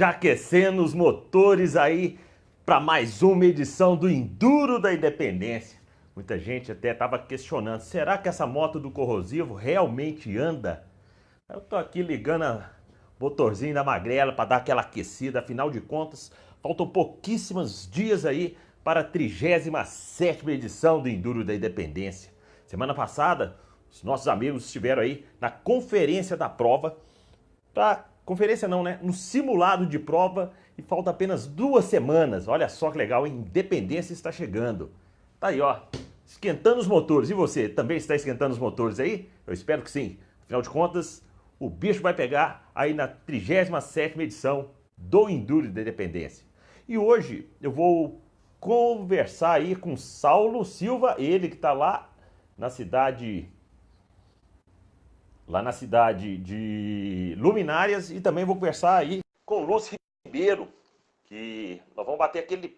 Já aquecendo os motores aí para mais uma edição do Enduro da Independência. Muita gente até estava questionando, será que essa moto do corrosivo realmente anda? Eu tô aqui ligando o motorzinho da Magrela para dar aquela aquecida, afinal de contas, faltam pouquíssimos dias aí para a 37ª edição do Enduro da Independência. Semana passada, os nossos amigos estiveram aí na conferência da prova, conferência não, né? No simulado de prova, e falta apenas 2 semanas. Olha só que legal, a Independência está chegando. Tá aí, ó, esquentando os motores. E você, também está esquentando os motores aí? Eu espero que sim. Afinal de contas, o bicho vai pegar aí na 37ª edição do Enduro da Independência. E hoje eu vou conversar aí com Saulo Silva, ele que está lá na cidade de Luminárias, e também vou conversar aí com o Lúcio Ribeiro, que nós vamos bater aquele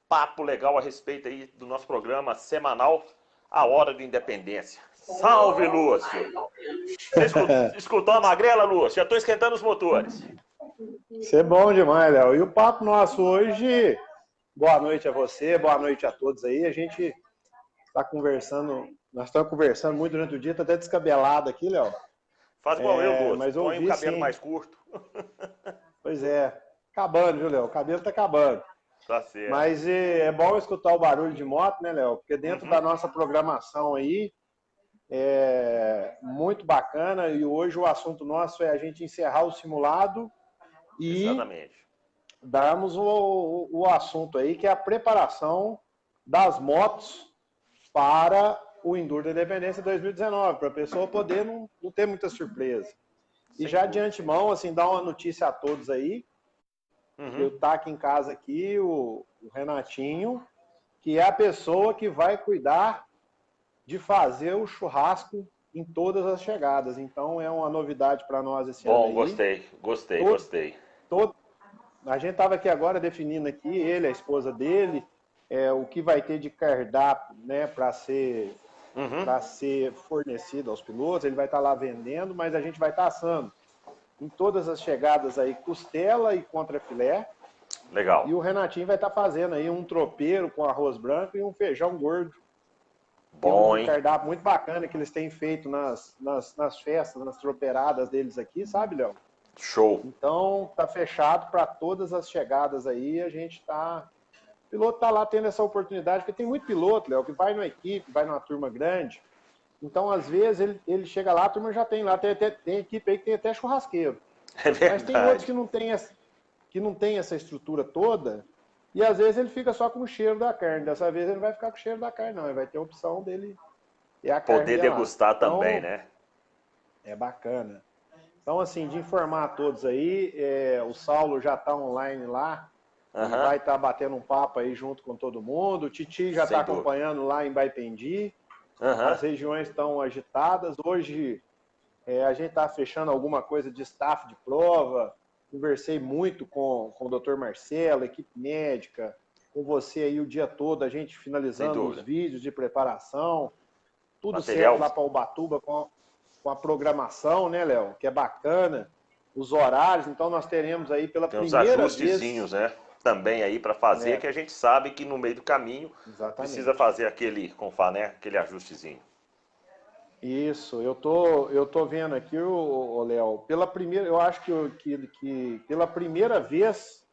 papo legal a respeito aí do nosso programa semanal A Hora da Independência. Salve, Lúcio! Você escutou a Magrela, Lúcio? Já estou esquentando os motores. Isso é bom demais, Léo. E o papo nosso hoje, boa noite a você, boa noite a todos aí. A gente está conversando, nós estamos conversando muito durante o dia, está até descabelado aqui, Léo. Faz igual eu, Lúcio. Mas eu Põe ouvi, o cabelo sim. mais curto. Pois é, acabando, viu, Léo? O cabelo está acabando. Tá certo. Mas é bom escutar o barulho de moto, né, Léo? Porque dentro da nossa programação aí, é muito bacana, e hoje o assunto nosso é a gente encerrar o simulado e Exatamente. darmos o assunto aí, que é a preparação das motos para o Enduro da Independência 2019, para a pessoa poder não ter muita surpresa. E já de antemão, assim, dar uma notícia a todos aí. Eu tá aqui em casa aqui, o Renatinho, que é a pessoa que vai cuidar de fazer o churrasco em todas as chegadas. Então é uma novidade para nós esse ano aí. Bom, gostei. A gente estava aqui agora definindo aqui, ele, a esposa dele, o que vai ter de cardápio, né, para ser fornecido aos pilotos. Ele vai estar lá vendendo, mas a gente vai estar assando em todas as chegadas aí costela e contrafilé. Legal. E o Renatinho vai estar fazendo aí um tropeiro com arroz branco e um feijão gordo. Bom, um cardápio muito bacana que eles têm feito nas festas, nas tropeiradas deles aqui, sabe, Léo? Show. Então, tá fechado para todas as chegadas aí. A gente tá... O piloto tá lá tendo essa oportunidade, porque tem muito piloto, Léo, que vai numa equipe, vai numa turma grande. Então, às vezes, ele chega lá, a turma já tem lá. Tem equipe aí que tem até churrasqueiro. É verdade. Mas tem outros que não tem essa estrutura toda. E às vezes ele fica só com o cheiro da carne. Dessa vez ele não vai ficar com o cheiro da carne, não. Ele vai ter a opção dele e a carne poder degustar então, também, né? É bacana. Então, assim, de informar a todos aí, o Saulo já está online lá, e vai estar batendo um papo aí junto com todo mundo. O Titi já está acompanhando lá em Baipendi. As regiões estão agitadas. Hoje a gente está fechando alguma coisa de staff de prova. Conversei muito com o Dr. Marcelo, equipe médica, com você aí o dia todo, a gente finalizando os vídeos de preparação. Tudo certo lá para Ubatuba com a programação, né, Léo? Que é bacana. Os horários, então nós teremos aí pela primeira vez... Tem uns ajustezinhos, né? Também aí para fazer, que a gente sabe que no meio do caminho precisa fazer aquele ajustezinho. Isso, eu tô vendo aqui, Léo, pela primeira, eu acho que pela primeira vez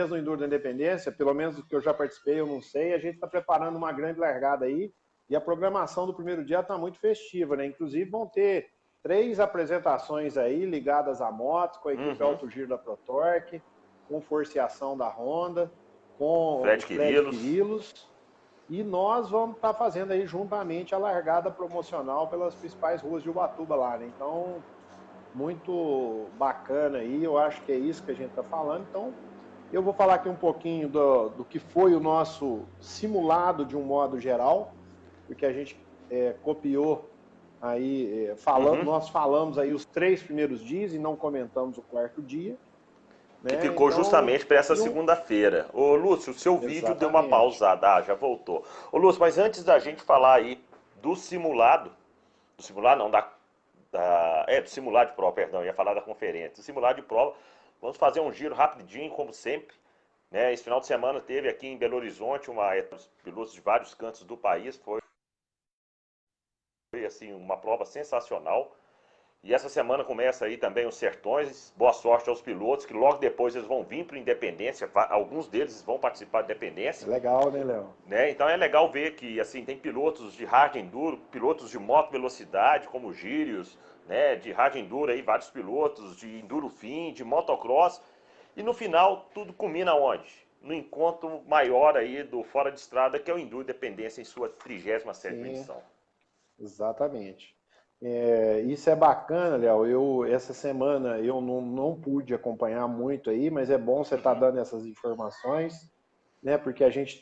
no Enduro da Independência, pelo menos do que eu já participei, eu não sei, a gente está preparando uma grande largada aí, e a programação do primeiro dia está muito festiva, né? Inclusive vão ter 3 apresentações aí ligadas a motos, com a equipe Alto Giro da ProTorque, com forceação da Honda, com Fred o Fred Quirilos. E nós vamos estar fazendo aí juntamente a largada promocional pelas principais ruas de Ubatuba lá, né? Então, muito bacana aí, eu acho que é isso que a gente está falando. Então, eu vou falar aqui um pouquinho do que foi o nosso simulado de um modo geral, porque a gente copiou aí, nós falamos aí os 3 primeiros dias e não comentamos o 4º dia. Que ficou justamente para essa segunda-feira. Ô, Lúcio, o seu vídeo deu uma pausada. Já voltou. Ô, Lúcio, mas antes da gente falar aí do simulado não, do simulado de prova, perdão, ia falar da conferência. Do simulado de prova, vamos fazer um giro rapidinho, como sempre. Né? Esse final de semana teve aqui em Belo Horizonte pilotos de vários cantos do país. Foi assim, uma prova sensacional. E essa semana começa aí também os Sertões. Boa sorte aos pilotos, que logo depois eles vão vir para o Independência. Alguns deles vão participar da Independência. Legal, né, Léo? Né? Então é legal ver que assim tem pilotos de hard enduro, pilotos de moto velocidade, como o Gírios, né? De hard enduro aí, vários pilotos, de enduro fim, de motocross. E no final, tudo culmina onde? No encontro maior aí do Fora de Estrada, que é o Enduro Independência em sua 37ª edição. Exatamente. Isso é bacana, Léo. Essa semana eu não pude acompanhar muito aí, mas é bom você estar dando essas informações, né? Porque a gente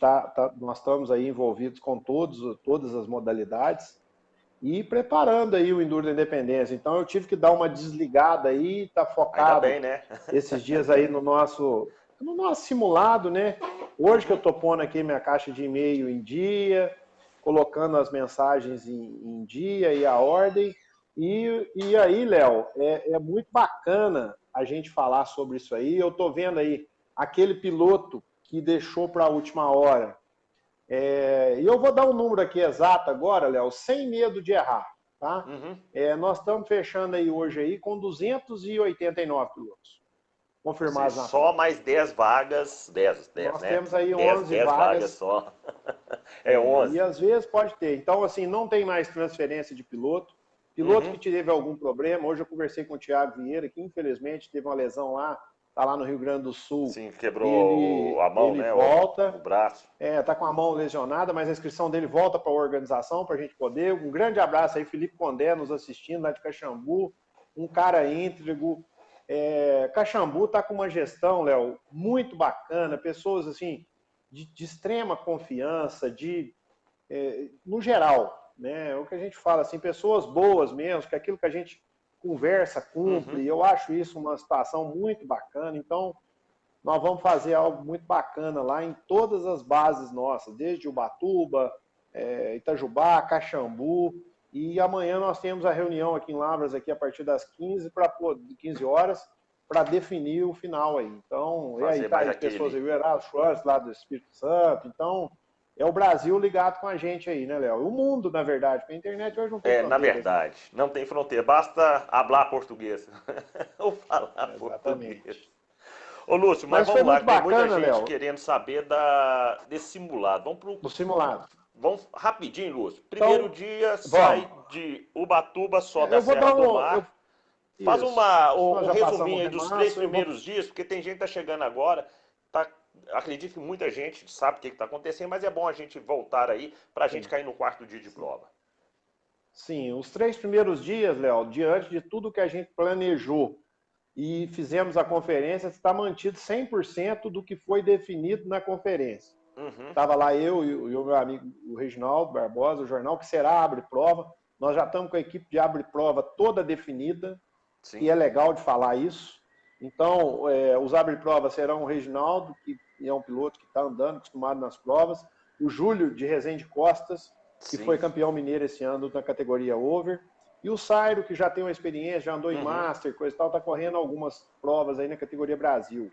nós estamos aí envolvidos com todas as modalidades e preparando aí o Enduro da Independência. Então eu tive que dar uma desligada aí, tá focado Ainda bem, né? esses dias aí no nosso simulado, né? Hoje que eu tô pondo aqui minha caixa de e-mail em dia, colocando as mensagens em dia e a ordem. E aí, Léo, é muito bacana a gente falar sobre isso aí. Eu tô vendo aí aquele piloto que deixou para a última hora. E eu vou dar um número aqui exato agora, Léo, sem medo de errar, tá? Nós estamos fechando aí hoje aí com 289 pilotos confirmados na só prova. mais 10 vagas, 10, Nós né? temos aí 10 vagas só. 11. E às vezes pode ter. Então, assim, não tem mais transferência de piloto. Piloto que teve algum problema, hoje eu conversei com o Thiago Vieira, que infelizmente teve uma lesão lá, tá lá no Rio Grande do Sul. Sim, quebrou a mão, ele né? volta. O braço. Tá com a mão lesionada, mas a inscrição dele volta para a organização para a gente poder. Um grande abraço aí, Felipe Condé, nos assistindo lá de Caxambu, um cara íntegro. Caxambu está com uma gestão, Léo, muito bacana, pessoas assim de extrema confiança, no geral, né? O que a gente fala assim, pessoas boas mesmo, que aquilo que a gente conversa cumpre. Eu acho isso uma situação muito bacana. Então, nós vamos fazer algo muito bacana lá em todas as bases nossas, desde Ubatuba, Itajubá, Caxambu. E amanhã nós temos a reunião aqui em Lavras aqui a partir das 15 horas para definir o final aí. Então, aí tá aí pessoas aí, o Erasmo Schwartz lá do Espírito Santo. Então, é o Brasil ligado com a gente aí, né, Léo? O mundo, na verdade, porque a internet hoje não tem fronteira. Na verdade, não tem fronteira. Basta falar português. Ou falar português. Ô, Lúcio, mas vamos lá, tem muita gente Léo, querendo saber desse simulado. Vamos pro simulado. Vamos rapidinho, Lúcio. Primeiro dia, sai de Ubatuba, sobe a Serra do Mar. Faz um resuminho aí dos 3 primeiros dias, porque tem gente que tá chegando agora. Acredito que muita gente sabe o que está acontecendo, mas é bom a gente voltar aí para a gente cair no 4º dia de prova. Sim, os 3 primeiros dias, Léo, diante de tudo que a gente planejou e fizemos a conferência, está mantido 100% do que foi definido na conferência. Estava lá eu e o meu amigo o Reginaldo Barbosa, o jornal, que será Abre Prova. Nós já estamos com a equipe de Abre Prova toda definida. Sim. E é legal de falar isso. Então, os Abre-Prova serão o Reginaldo, que é um piloto que está andando, acostumado nas provas, o Júlio de Rezende Costas, que foi campeão mineiro esse ano na categoria Over, e o Sairo, que já tem uma experiência, já andou em Master, coisa e tal, está correndo algumas provas aí na categoria Brasil.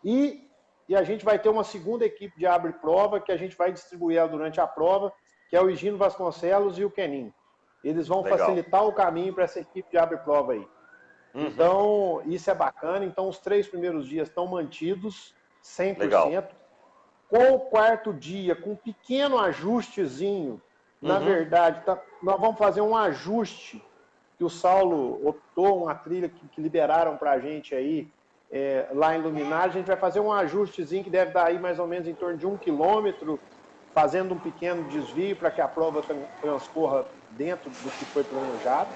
E a gente vai ter uma segunda equipe de Abre-Prova, que a gente vai distribuir ela durante a prova, que é o Higino Vasconcelos e o Kenin. Eles vão facilitar o caminho para essa equipe de Abre-Prova aí. Então, isso é bacana. Então, os 3 primeiros dias estão mantidos 100%. Legal. Com o 4º dia, com um pequeno ajustezinho, na verdade, nós vamos fazer um ajuste que o Saulo optou, uma trilha que liberaram para a gente aí, lá em Luminar. A gente vai fazer um ajustezinho que deve dar aí mais ou menos em torno de 1 quilômetro, fazendo um pequeno desvio para que a prova transcorra dentro do que foi planejado.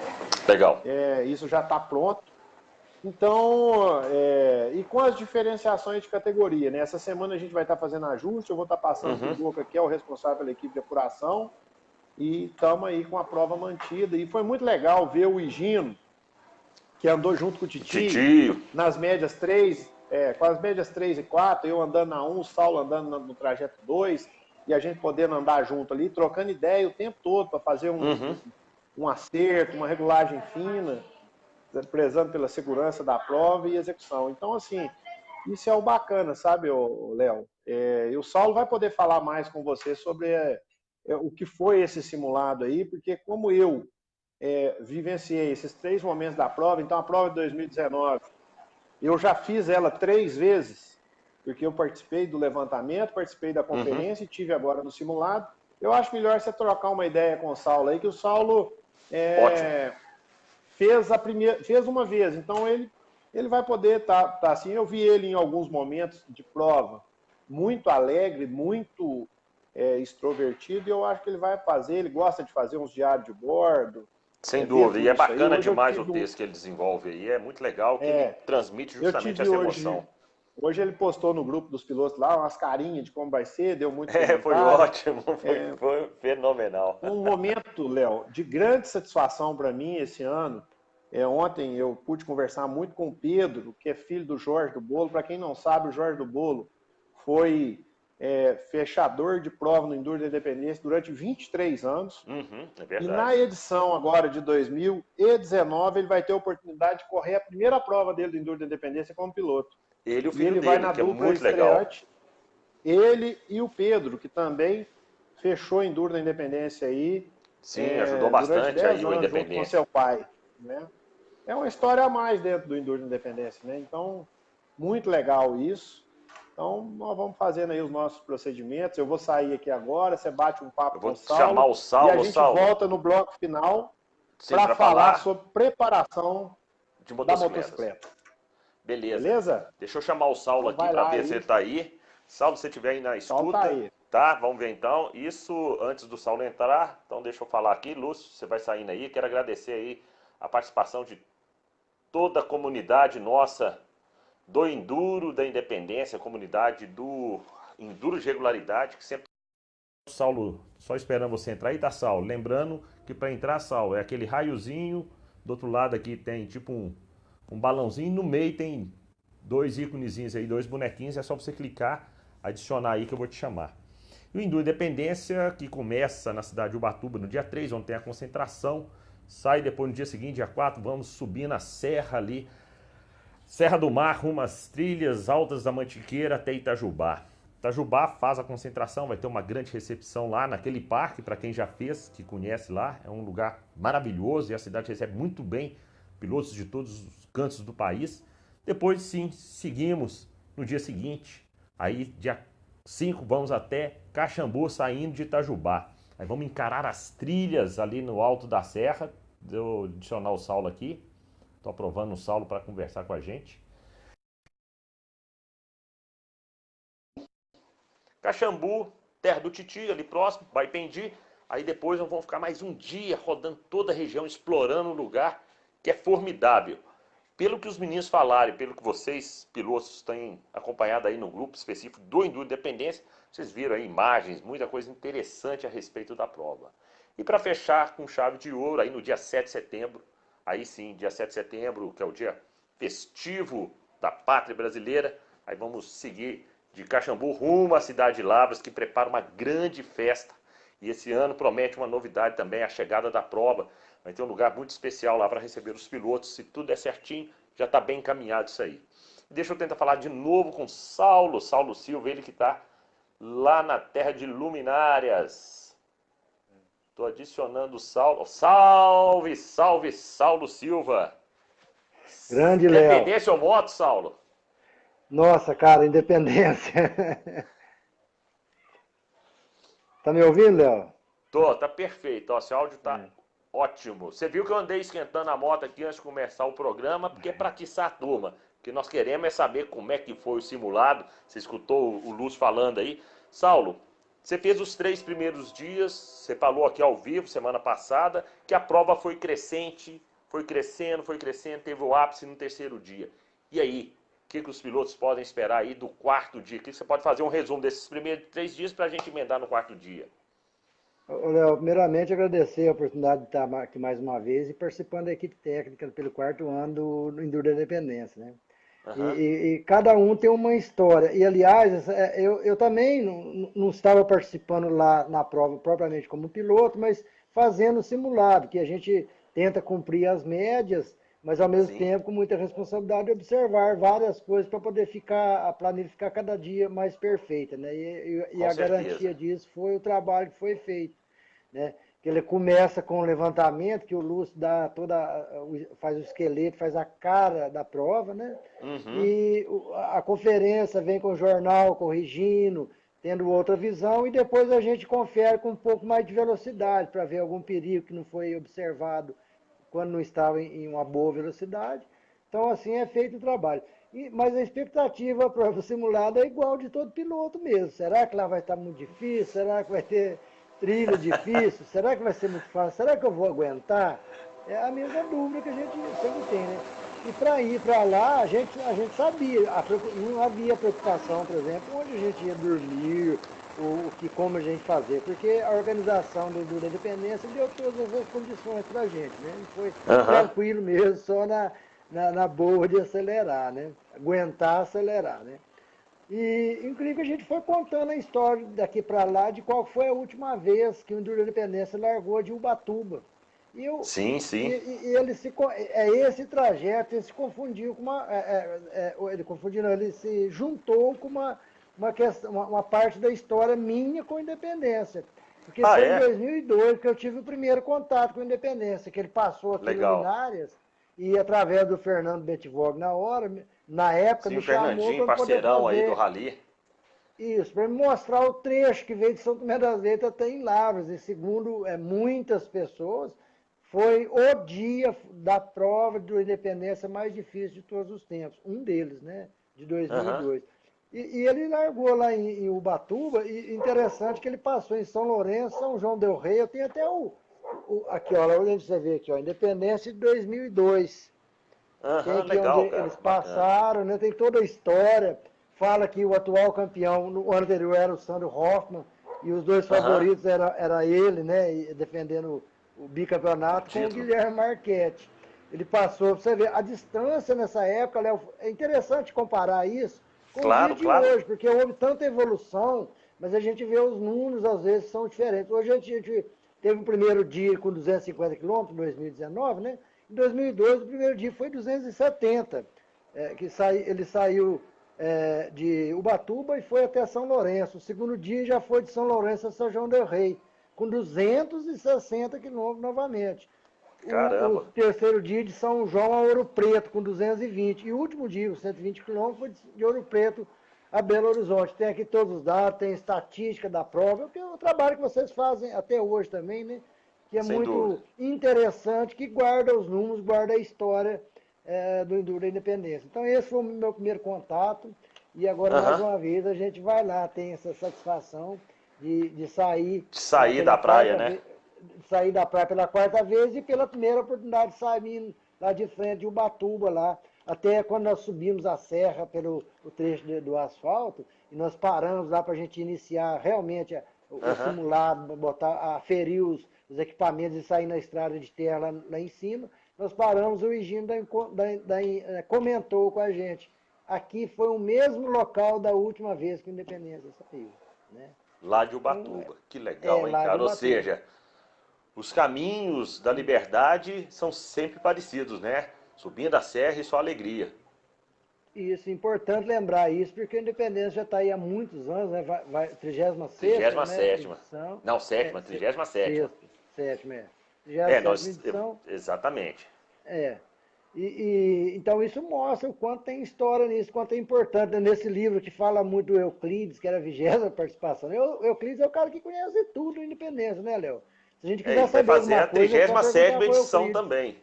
Legal. Isso já está pronto. Então, e com as diferenciações de categoria, né? Essa semana a gente vai estar fazendo ajuste, eu vou estar passando para o Boca, que é o responsável pela equipe de apuração, e estamos aí com a prova mantida. E foi muito legal ver o Higino, que andou junto com o Titio. Nas médias 3, com as médias 3 e 4, eu andando na 1, o Saulo andando no trajeto 2, e a gente podendo andar junto ali, trocando ideia o tempo todo para fazer um acerto, uma regulagem fina, prezando pela segurança da prova e execução. Então, assim, isso é o bacana, sabe, Léo? E o Saulo vai poder falar mais com você sobre o que foi esse simulado aí, porque como eu vivenciei esses 3 momentos da prova, então a prova de 2019, eu já fiz ela 3 vezes, porque eu participei do levantamento, participei da conferência e tive agora no simulado. Eu acho melhor você trocar uma ideia com o Saulo aí, que o Saulo fez uma vez, então ele vai poder estar assim. Eu vi ele em alguns momentos de prova muito alegre, muito extrovertido, e eu acho que ele vai fazer, ele gosta de fazer uns diários de bordo. Sem dúvida, e é bacana demais o tive texto que ele desenvolve aí, é muito legal que ele transmite eu justamente tive essa emoção. Hoje ele postou no grupo dos pilotos lá umas carinhas de como vai ser, deu muito Foi comentário. ótimo, foi fenomenal. Um momento, Léo, de grande satisfação para mim esse ano. Ontem eu pude conversar muito com o Pedro, que é filho do Jorge do Bolo. Para quem não sabe, o Jorge do Bolo foi fechador de prova no Enduro da Independência durante 23 anos. É verdade. E na edição agora de 2019, ele vai ter a oportunidade de correr a primeira prova dele do Enduro da Independência como piloto. Ele e o filho ele dele, vai na que é dupla muito legal. Ele e o Pedro, que também fechou Enduro da Independência aí. Sim, ajudou bastante aí o Independência. Junto com seu pai, né? É uma história a mais dentro do Enduro da Independência, né? Então, muito legal isso. Então, nós vamos fazendo aí os nossos procedimentos. Eu vou sair aqui agora, você bate um papo com o Saulo. Chamar o Saulo, e a gente volta no bloco final para falar sobre preparação da motocicleta. Beleza? Deixa eu chamar o Saulo então, aqui para ver se ele está aí. Saulo, se você estiver aí na escuta, tá? Vamos ver então. Isso antes do Saulo entrar. Então deixa eu falar aqui. Lúcio, você vai saindo aí. Quero agradecer aí a participação de toda a comunidade nossa do Enduro da Independência, a comunidade do Enduro de Regularidade, que sempre... Saulo, só esperando você entrar aí, tá, Saulo? Lembrando que para entrar, Saulo, é aquele raiozinho, do outro lado aqui tem tipo um balãozinho, no meio tem 2 íconezinhos aí, 2 bonequinhos, é só você clicar, adicionar aí que eu vou te chamar. E o Enduro Independência, que começa na cidade de Ubatuba no dia 3, onde tem a concentração, sai depois no dia seguinte, dia 4, vamos subir na serra ali, Serra do Mar, rumo às trilhas altas da Mantiqueira até Itajubá. Itajubá faz a concentração, vai ter uma grande recepção lá naquele parque, para quem já fez, que conhece lá, é um lugar maravilhoso e a cidade recebe muito bem pilotos de todos os cantos do país. Depois sim, seguimos no dia seguinte, aí dia 5 vamos até Caxambu, saindo de Itajubá. Aí vamos encarar as trilhas ali no alto da serra, vou adicionar o Saulo aqui, estou aprovando o Saulo para conversar com a gente. Caxambu, terra do Titi, ali próximo, Baipendi. Aí depois nós vamos ficar mais um dia rodando toda a região, explorando um lugar que é formidável. Pelo que os meninos falaram, pelo que vocês, pilotos, têm acompanhado aí no grupo específico do Enduro Independência, vocês viram aí imagens, muita coisa interessante a respeito da prova. E para fechar com chave de ouro, aí no dia 7 de setembro, aí sim, dia 7 de setembro, que é o dia festivo da pátria brasileira, aí vamos seguir de Caxambu rumo à cidade de Lavras, que prepara uma grande festa. E esse ano promete uma novidade também, a chegada da prova. Vai ter um lugar muito especial lá para receber os pilotos. Se tudo der certinho, já está bem encaminhado isso aí. Deixa eu tentar falar de novo com Saulo Silva, ele que está lá na terra de Luminárias. Estou adicionando o Saulo. Salve, salve, Saulo Silva. Grande Léo. Independência ou moto, Saulo? Nossa, cara, independência. Tá me ouvindo, Léo? Tá perfeito. Ó, seu áudio tá ótimo. Você viu que eu andei esquentando a moto aqui antes de começar o programa, porque é para atiçar a turma. O que nós queremos é saber como é que foi o simulado. Você escutou o Lúcio falando aí. Saulo, você fez os 3 primeiros dias, você falou aqui ao vivo, semana passada, que a prova foi crescente, foi crescendo, teve o ápice no 3º dia. E aí, o que os pilotos podem esperar aí do 4º dia? O que você pode fazer um resumo desses primeiros 3 dias para a gente emendar no 4º dia? Léo, primeiramente agradecer a oportunidade de estar aqui mais uma vez e participando da equipe técnica pelo 4º ano do Enduro da Independência, né? E, e cada um tem uma história. E, aliás, eu também não estava participando lá na prova propriamente como piloto, mas fazendo simulado, que a gente tenta cumprir as médias, mas ao mesmo Sim, tempo com muita responsabilidade de observar várias coisas para poder a planilha ficar cada dia mais perfeita, né? E com a certeza. garantia disso foi o trabalho que foi feito, né? Que ele começa com o levantamento, que o Lúcio dá faz o esqueleto, faz a cara da prova, né? Uhum. E a conferência vem com o jornal corrigindo, tendo outra visão, e depois a gente confere com um pouco mais de velocidade para ver algum perigo que não foi observado quando não estava em uma boa velocidade. Então, assim é feito o trabalho. Mas a expectativa para o simulado é igual de todo piloto mesmo. Será que lá vai estar muito difícil? Será que vai ter trilha difícil? Será que vai ser muito fácil? Será que eu vou aguentar? É a mesma dúvida que a gente sempre tem, né? E para ir para lá, a gente sabia, não havia preocupação, por exemplo, onde a gente ia dormir, como a gente fazer, porque a organização da Independência deu todas as condições para a gente, né? Foi Aham. tranquilo mesmo, só na boa de acelerar, né? Aguentar acelerar, né? E incrível que a gente foi contando a história daqui para lá de qual foi a última vez que o Enduro Independência largou de Ubatuba. E, eu, Sim, sim. e ele esse trajeto, ele se confundiu com ele confundiu, não, ele se juntou com uma parte da história minha com a Independência. Porque Ah, foi em é? 2002 que eu tive o primeiro contato com a Independência, que ele passou aqui em Legal. Luminárias e através do Fernando Bettivog na época Sim, me o chamou Fernandinho, para poder parceirão aí do fazer Rally. isso, para me mostrar o trecho que veio de São Tomé das Letras até em Lavras. E segundo muitas pessoas, foi o dia da prova de independência mais difícil de todos os tempos. Um deles, né? De Aham. 2002. E ele largou lá em Ubatuba, e interessante que ele passou em São Lourenço, São João del Rei. Eu tenho até aqui, ó, onde você vê aqui, ó, Independência de 2002. Tem Aham, aqui onde legal, cara. eles Bacana. passaram, né? Tem toda a história. Fala que o atual campeão no ano anterior era o Sandro Hoffman e os dois Aham. favoritos era ele, né? Defendendo o O bicampeonato com o título. Guilherme Marchetti. Ele passou, pra você ver, a distância nessa época, Léo, é interessante comparar isso com os Claro, dias de claro. hoje, porque houve tanta evolução, mas a gente vê os números às vezes são diferentes. Hoje a gente teve o primeiro dia com 250 quilômetros, 2019, né? Em 2012, o primeiro dia foi 270, ele saiu de Ubatuba e foi até São Lourenço. O segundo dia já foi de São Lourenço a São João del Rei, com 260 quilômetros novamente. O Caramba. terceiro dia de São João a Ouro Preto, com 220. E o último dia, os 120 quilômetros, foi de Ouro Preto a Belo Horizonte. Tem aqui todos os dados, tem estatística da prova, que é o trabalho que vocês fazem até hoje também, né? Que é Sem dúvida. muito interessante, que guarda os números, guarda a história do Enduro da Independência. Então esse foi o meu primeiro contato, e agora mais Aham. uma vez a gente vai lá, tem essa satisfação de sair De sair pela da praia, quarta né? vez, sair da praia pela quarta vez e pela primeira oportunidade de sair lá de frente de Ubatuba lá. Até quando nós subimos a serra pelo o trecho do asfalto, e nós paramos lá para a gente iniciar realmente o Aham. simulado, aferir os equipamentos e sair na estrada de terra lá em cima, nós paramos, o Higino comentou com a gente. Aqui foi o mesmo local da última vez que a Independência saiu. Né? Lá de Então, Ubatuba. Que legal, hein, lá de cara? Ou Ubatuba. seja, os caminhos da liberdade são sempre parecidos, né? Subindo a serra e só alegria. Isso, é importante lembrar isso, porque a Independência já está aí há muitos anos, né? 36ª, Trigésima né, sétima. edição. Não, sétima, 37ª. Sexta, sétima, é. É, 37ª nós. edição, Exatamente. é. Então isso mostra o quanto tem história nisso, quanto é importante, né? Nesse livro que fala muito do Euclides, que era a 20ª participação. Euclides é o cara que conhece tudo, Independência, né, Léo? Se a gente É, quiser ele vai saber fazer alguma a coisa, é só trigésima perguntar sétima para o edição Euclides. também.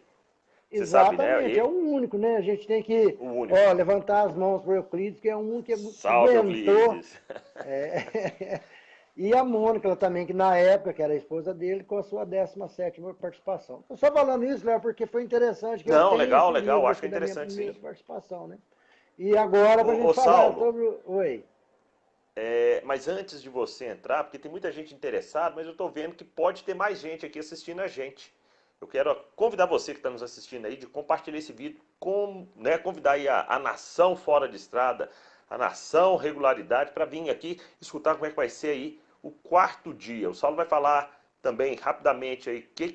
Você sabe, né? Exatamente, é o único, né? A gente tem que, O único. levantar as mãos para o Euclides, que é um que Salve, aguentou. Euclides. É, e a Mônica ela também, que na época, que era a esposa dele, com a sua 17ª participação. Estou só falando isso, Léo, porque foi interessante que eu Não, tenho legal, esse legal. livro Acho que aqui é da minha interessante sim. primeira participação, né? E agora, para a gente Ô falar Saulo, sobre Oi. mas antes de você entrar, porque tem muita gente interessada, mas eu tô vendo que pode ter mais gente aqui assistindo a gente. eu quero convidar você que está nos assistindo aí de compartilhar esse vídeo, né, convidar aí a nação fora de estrada, a nação regularidade, para vir aqui escutar como é que vai ser aí o quarto dia. O Saulo vai falar também rapidamente aí que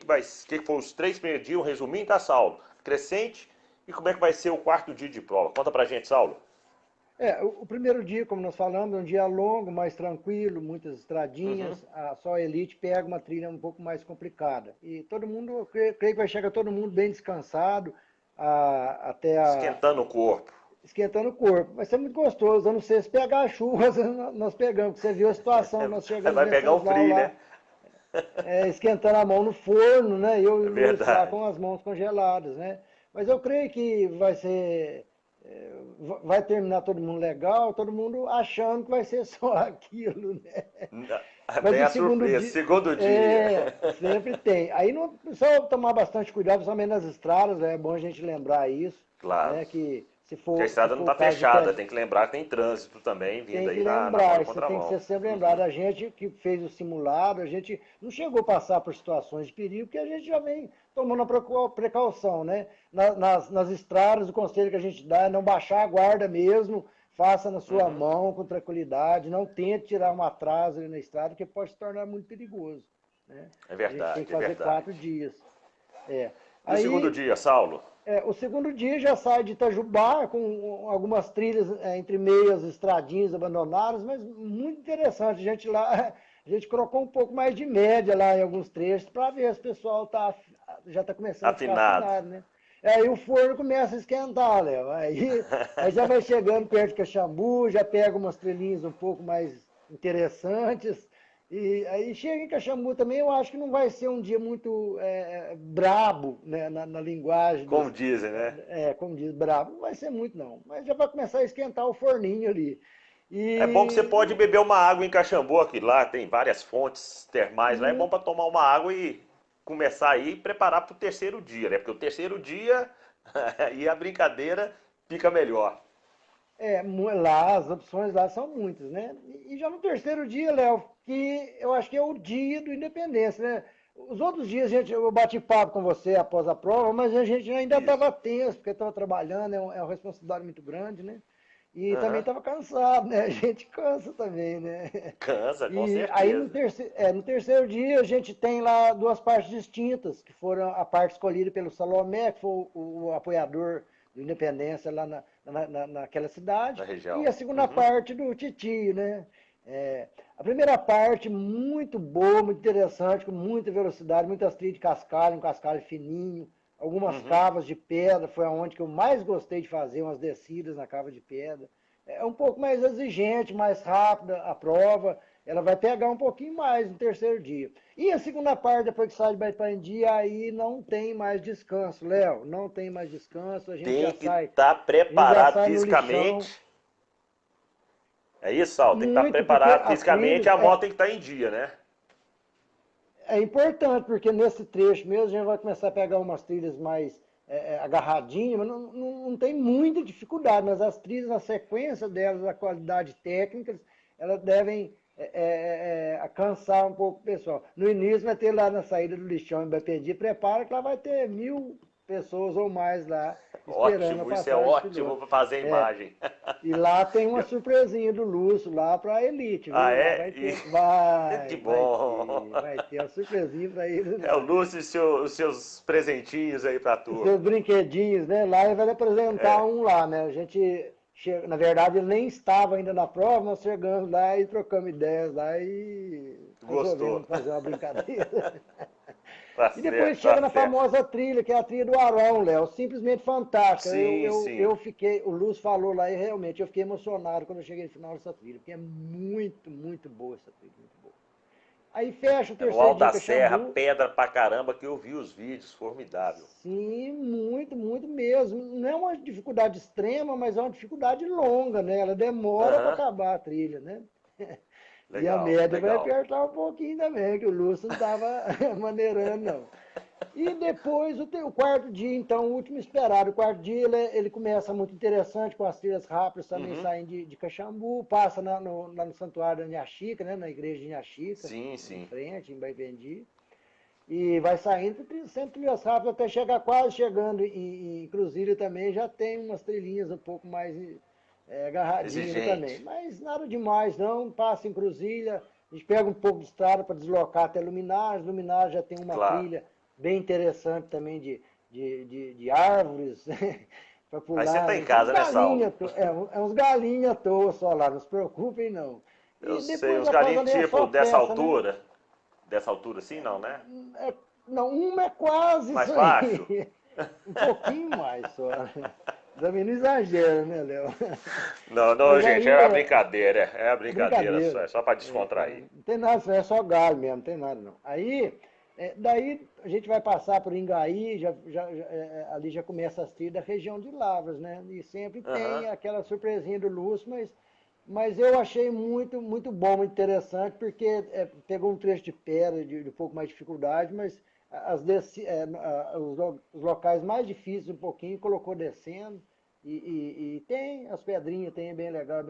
foi os 3 primeiros dias, um resuminho, tá, Saulo? Crescente, e como é que vai ser o quarto dia de prova. Conta pra gente, Saulo. O primeiro dia, como nós falamos, é um dia longo, mais tranquilo, muitas estradinhas. Só a elite pega uma trilha um pouco mais complicada. E todo mundo, eu creio que vai chegar todo mundo bem descansado, Esquentando o corpo. esquentando o corpo. Vai ser muito gostoso. Eu não sei se pegar a chuva, nós pegamos. Você viu a situação, nós chegamos Vai pegar um frio, lá, né? esquentando a mão no forno, né? Eu e É o Luiz lá verdade. com as mãos congeladas, né? Mas eu creio que vai terminar todo mundo legal, todo mundo achando que vai ser só aquilo, né? Mas Vem o a segundo surpresa, dia, segundo dia. sempre tem. Aí só tomar bastante cuidado, principalmente nas estradas, é bom a gente lembrar isso, Claro. né? Que Porque a se estrada não for o está caso de fechada, tem que lembrar que tem trânsito também vindo tem que aí na mão lembrar, e você tem que contramão. ser sempre lembrado. A gente que fez o simulado, a gente não chegou a passar por situações de perigo, porque a gente já vem tomando a precaução, né? Nas estradas, o conselho que a gente dá é não baixar a guarda mesmo, faça na sua mão com tranquilidade, não tente tirar um atraso ali na estrada, que pode se tornar muito perigoso, né? É A gente tem que verdade, é fazer 4 verdade. dias. É. E o segundo Aí dia, Saulo? o segundo dia já sai de Itajubá, com algumas trilhas entre meias estradinhas abandonadas, mas muito interessante. A gente lá, a gente colocou um pouco mais de média lá em alguns trechos para ver se o pessoal já está começando a ficar Afinado. afinado, né? Aí o forno começa a esquentar, Léo. Aí já vai chegando perto de Caxambu, já pega umas trilhinhas um pouco mais interessantes. E aí chega em Caxambu também, eu acho que não vai ser um dia muito brabo, né, na linguagem Como dizem, né? como diz, brabo. Não vai ser muito não, mas já vai começar a esquentar o forninho ali. É bom que você E pode beber uma água em Caxambu, que lá tem várias fontes termais, lá é bom mu- para tomar uma água e começar aí e preparar para o terceiro dia, né? Porque o terceiro dia e a brincadeira fica melhor. lá as opções lá são muitas, né? E já no terceiro dia, Léo, que eu acho que é o dia do Independência, né? Os outros dias eu bati papo com você após a prova, mas a gente ainda Isso. estava tenso, porque estava trabalhando, é uma responsabilidade muito grande, né? E também Aham. estava cansado, né? A gente cansa também, né? Cansa, com E aí certeza. no terceiro dia a gente tem lá duas partes distintas, que foram a parte escolhida pelo Salomé, que foi o apoiador do Independência lá naquela cidade, Na e região. a segunda parte do Titio, né? A primeira parte muito boa, muito interessante, com muita velocidade, muitas trilhas de cascalho, um cascalho fininho, algumas cavas de pedra, foi aonde que eu mais gostei de fazer, umas descidas na cava de pedra. É um pouco mais exigente, mais rápida a prova, ela vai pegar um pouquinho mais no terceiro dia. E a segunda parte, depois que sai de Baipandi, aí não tem mais descanso, Léo, não tem mais descanso, Tem que estar a gente já preparado sai no lixão, fisicamente. É isso, Saulo? Tem que estar muito, porque preparado as fisicamente e trilhas a moto tem que estar em dia, né? é importante, porque nesse trecho mesmo a gente vai começar a pegar umas trilhas mais agarradinhas, mas não tem muita dificuldade, mas as trilhas, na sequência delas, a qualidade técnica, elas devem cansar um pouco o pessoal. No início vai ter lá na saída do lixão em Bapedi, prepara que lá vai ter 1.000 pessoas ou mais lá esperando a Ótimo, isso é passagem dos ótimo pilotos. para fazer a É, imagem. e lá tem uma surpresinha do Lúcio lá para a elite, Ah, viu? Lá é? vai ter, vai, Que vai bom! ter, vai ter uma surpresinha para eles É o lá. Lúcio e os seus presentinhos aí pra Os turma. seus brinquedinhos, né? Lá ele vai apresentar É, um lá, né? A gente, na verdade, ele nem estava ainda na prova, nós chegamos lá e trocamos ideias lá e gostou. resolvemos fazer uma brincadeira. Tá E depois certo, chega tá na certo. famosa trilha, que é a trilha do Arão, Léo. Simplesmente fantástica. Sim, sim. Eu fiquei, o Luz falou lá e realmente eu fiquei emocionado quando eu cheguei no final dessa trilha, porque é muito, muito boa essa trilha, muito boa. Aí fecha o É no terceiro alto dia da com serra, Caxambu. pedra pra caramba, que eu vi os vídeos, formidável. Sim, muito, muito mesmo. Não é uma dificuldade extrema, mas é uma dificuldade longa, né? Ela demora para Aham, acabar a trilha, né? E a legal, média vai legal. apertar um pouquinho também, que o Lúcio não estava maneirando, não. E depois, o quarto dia, então, o último esperado. O quarto dia ele começa muito interessante, com as trilhas rápidas também Uhum. saem de Caxambu, passa lá no santuário da Inhaxica, né? Na igreja de Inhaxica, Sim, em sim. frente, em Baipendi. E vai saindo sempre trilhas rápidas até chegar quase chegando em Cruzília também, já tem umas trilhinhas um pouco mais agarradinhas também. Exigente. Mas nada demais não, passa em Cruzília, a gente pega um pouco de estrada para deslocar até Luminárias, Luminárias já tem uma Claro. trilha bem interessante também de árvores para Aí você pular. tá em casa, né, Saulo? Uns galinhas à toa só lá, não se preocupem não. Eu E sei, depois os após galinhos ali é tipo só dessa festa, né? altura. Dessa altura assim, não, né? É, não, uma é quase Mais isso baixo? aí. Um pouquinho mais só. Também não exagera, né, Léo? Não, não, Mas gente, aí é a brincadeira, é a brincadeira só, brincadeira. é só pra descontrair. Não tem nada, é só galho mesmo, não tem nada não. Aí, daí a gente vai passar por Ingaí, ali já começa as trilhas da região de Lavras, né? E sempre Aham. tem aquela surpresinha do Lúcio, mas eu achei muito, muito bom, muito interessante, porque pegou um trecho de pedra, de um pouco mais de dificuldade, mas os locais mais difíceis um pouquinho, colocou descendo, e tem as pedrinhas, tem bem legal,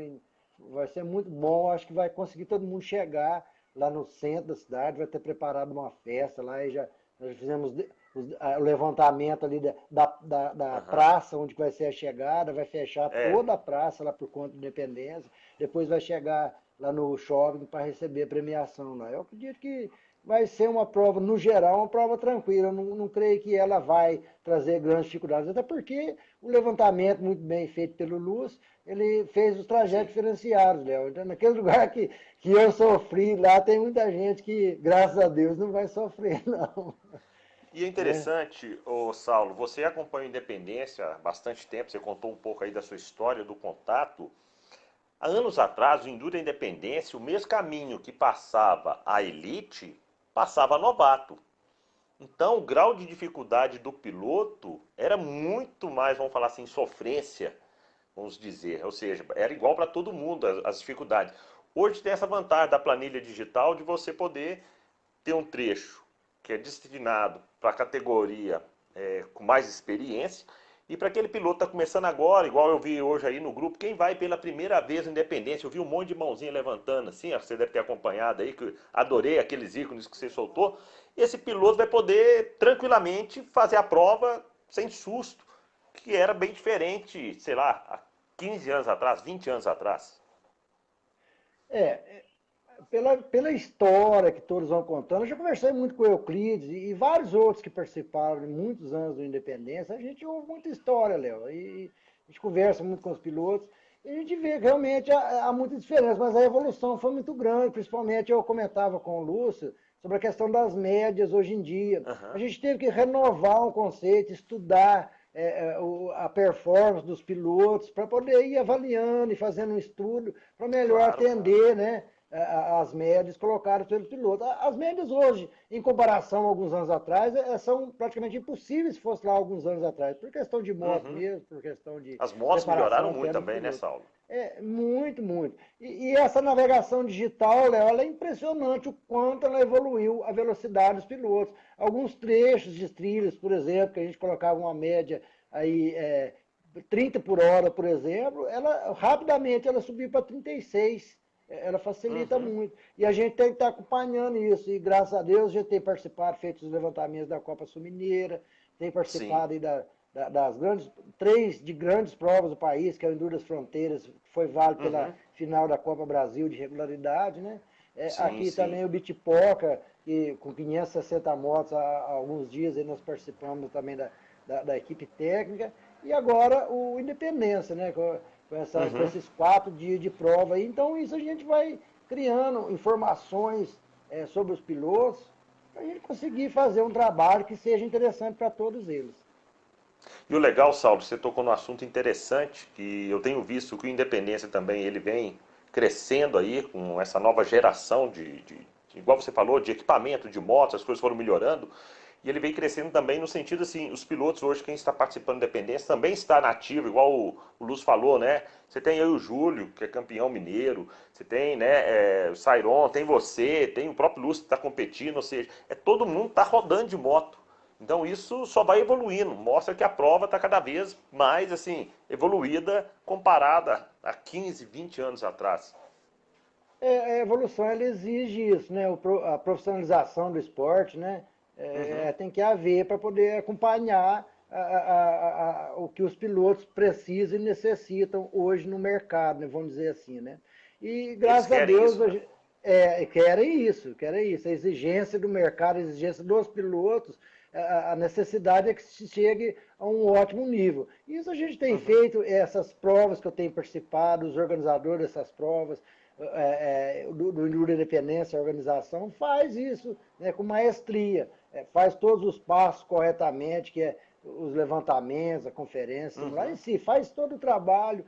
vai ser muito bom, acho que vai conseguir todo mundo chegar lá no centro da cidade, vai ter preparado uma festa lá, e nós fizemos o levantamento ali da Aham. praça, onde vai ser a chegada, vai fechar É, toda a praça lá por conta de Independência, depois vai chegar lá no shopping para receber a premiação lá. Eu acredito que vai ser uma prova, no geral, uma prova tranquila. Eu não creio que ela vai trazer grandes dificuldades, até porque o levantamento muito bem feito pelo Luz, ele fez os trajetos sim. diferenciados, Léo. Então, naquele lugar que eu sofri, lá tem muita gente que, graças a Deus, não vai sofrer, não. E é Né? interessante, ô Saulo, você acompanha a Independência há bastante tempo, você contou um pouco aí da sua história, do contato. Há anos atrás, o Enduro da Independência, o mesmo caminho que passava a elite, passava a novato. Então, o grau de dificuldade do piloto era muito mais, vamos falar assim, sofrência, vamos dizer. Ou seja, era igual para todo mundo as dificuldades. Hoje tem essa vantagem da planilha digital de você poder ter um trecho que é destinado para a categoria com mais experiência e para aquele piloto que está começando agora, igual eu vi hoje aí no grupo, quem vai pela primeira vez na Independência, eu vi um monte de mãozinha levantando assim, você deve ter acompanhado aí, que eu adorei aqueles ícones que você soltou. Esse piloto vai poder tranquilamente fazer a prova sem susto, que era bem diferente, sei lá, há 15 anos atrás, 20 anos atrás. É, pela história que todos vão contando, eu já conversei muito com o Euclides e vários outros que participaram de muitos anos do Independência. A gente ouve muita história, Léo, e a gente conversa muito com os pilotos e a gente vê que realmente há muita diferença, mas a evolução foi muito grande. Principalmente eu comentava com o Lúcio sobre a questão das médias hoje em dia. A Uhum. gente teve que renovar um conceito, estudar a performance dos pilotos para poder ir avaliando e fazendo um estudo para melhor Claro, claro. atender, né, as médias colocadas pelos pilotos. As médias hoje, em comparação a alguns anos atrás, são praticamente impossíveis se fosse lá alguns anos atrás, por questão de moto Uhum. mesmo, por questão de As motos melhoraram preparação muito até dos também, né, pilotos. Saulo? Muito, muito. E essa navegação digital, Léo, ela é impressionante o quanto ela evoluiu a velocidade dos pilotos. Alguns trechos de trilhas, por exemplo, que a gente colocava uma média aí 30 por hora, por exemplo, ela rapidamente ela subiu para 36. Ela facilita Uhum. muito. E a gente tem que estar acompanhando isso. E graças a Deus a gente tem participado, feito os levantamentos da Copa Sul Mineira, tem Sim, participado aí das três de grandes provas do país, que é o Enduro das Fronteiras, que foi válido pela uhum. final da Copa Brasil de regularidade, né? Sim, Aqui sim. também o Bitpoca, que com 560 motos há alguns dias aí nós participamos também da equipe técnica. E agora o Independência, né? Com Uhum. esses 4 dias de prova aí. Então isso a gente vai criando informações sobre os pilotos para a gente conseguir fazer um trabalho que seja interessante para todos eles. E o legal, Saulo, você tocou num assunto interessante, que eu tenho visto que o Independência também ele vem crescendo aí com essa nova geração igual você falou, de equipamento, de motos, as coisas foram melhorando. E ele vem crescendo também no sentido assim, os pilotos hoje, quem está participando da Independência, também está nativo, igual o Luz falou, né? Você tem aí o Júlio, que é campeão mineiro, você tem, né, o Sairon, tem você, tem o próprio Luz que está competindo, ou seja, todo mundo está rodando de moto. Então isso só vai evoluindo, mostra que a prova está cada vez mais assim evoluída comparada a 15, 20 anos atrás. A evolução ela exige isso, né? A profissionalização do esporte, né? Tem que haver para poder acompanhar o que os pilotos precisam e necessitam hoje no mercado, né, vamos dizer assim, né? E graças a Deus isso, né? querem isso. A exigência do mercado, a exigência dos pilotos, a necessidade é que se chegue a um ótimo nível. Isso a gente tem feito, essas provas que eu tenho participado, os organizadores dessas provas, do Enduro Independência, a organização, faz isso, né, com maestria, faz todos os passos corretamente, que é os levantamentos, a conferência, lá em si, faz todo o trabalho,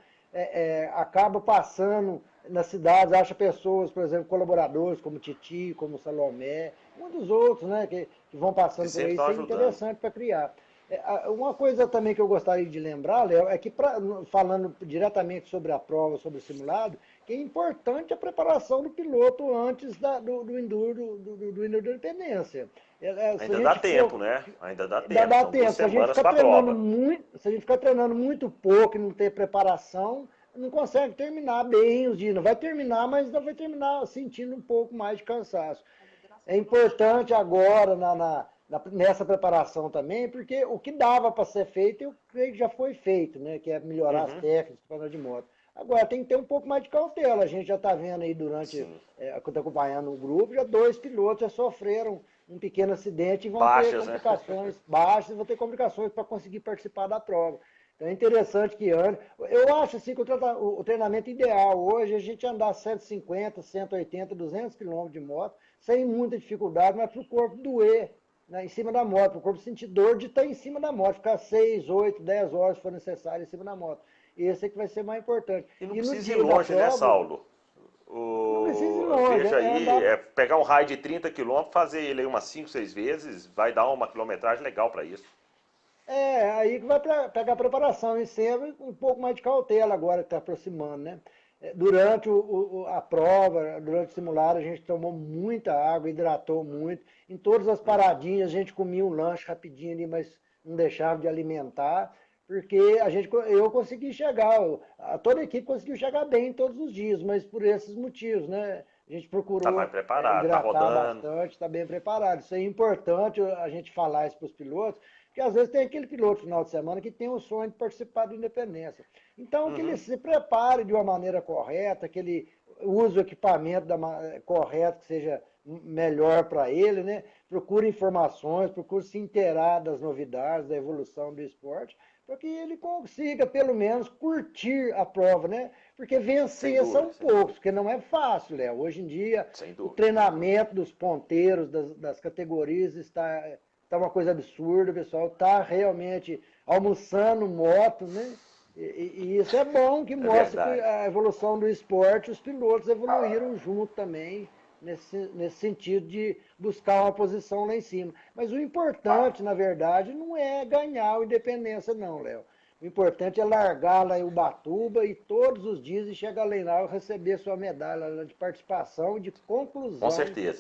acaba passando nas cidades, acha pessoas, por exemplo, colaboradores como Titi, como Salomé, muitos outros, né, que vão passando por aí, isso é interessante para criar. Uma coisa também que eu gostaria de lembrar, Léo, é que falando diretamente sobre a prova, sobre o simulado, que é importante a preparação do piloto antes do Enduro, do Enduro da Independência. Ainda dá tempo, né? Ainda dá tempo. Dá tempo. Se a gente ficar treinando muito, se a gente ficar treinando muito pouco e não ter preparação, não consegue terminar bem os dias. Não vai terminar, mas não vai terminar sentindo um pouco mais de cansaço. É importante agora, nessa preparação também, porque o que dava para ser feito, eu creio que já foi feito, né? Que é melhorar as técnicas para de moto. Agora, tem que ter um pouco mais de cautela. A gente já está vendo aí quando está acompanhando o grupo, já 2 pilotos já sofreram um pequeno acidente e vão ter complicações baixas, vão ter complicações para conseguir participar da prova. Então é interessante que ande. Eu acho assim que o treinamento ideal hoje é a gente andar 150, 180, 200 km de moto, sem muita dificuldade, mas para o corpo doer, né, em cima da moto, para o corpo sentir dor de estar em cima da moto, ficar 6, 8, 10 horas se for necessário em cima da moto. Esse é que vai ser mais importante. E não precisa ir longe, né, Saulo? Não precisa ir longe. Veja aí, pegar um raio de 30 km, fazer ele aí umas 5, 6 vezes, vai dar uma quilometragem legal para isso. Aí que vai pegar a preparação e sempre um pouco mais de cautela agora que está aproximando, né? Durante a prova, durante o simulado, a gente tomou muita água, hidratou muito. Em todas as paradinhas, a gente comia um lanche rapidinho ali, mas não deixava de alimentar, porque eu consegui chegar, toda a equipe conseguiu chegar bem todos os dias, mas por esses motivos, né? A gente procurou tá mais preparado, hidratar bastante, está bem preparado. Isso é importante a gente falar isso para os pilotos, porque às vezes tem aquele piloto no final de semana que tem o sonho de participar do Independência. Então, que ele se prepare de uma maneira correta, que ele use o equipamento correto, que seja melhor para ele, né? Procure informações, procure se inteirar das novidades, da evolução do esporte, para que ele consiga, pelo menos, curtir a prova, né? Porque vencer são poucos, porque não é fácil, Léo. Hoje em dia, o treinamento dos ponteiros, das categorias está uma coisa absurda, o pessoal está realmente almoçando moto, né? E isso é bom, que mostra que a evolução do esporte, os pilotos evoluíram junto também, nesse sentido de buscar uma posição lá em cima. Mas o importante, na verdade, não é ganhar o Independência, não, Léo. O importante é largar lá em Ubatuba e todos os dias e chegar lá e receber sua medalha de participação e de conclusão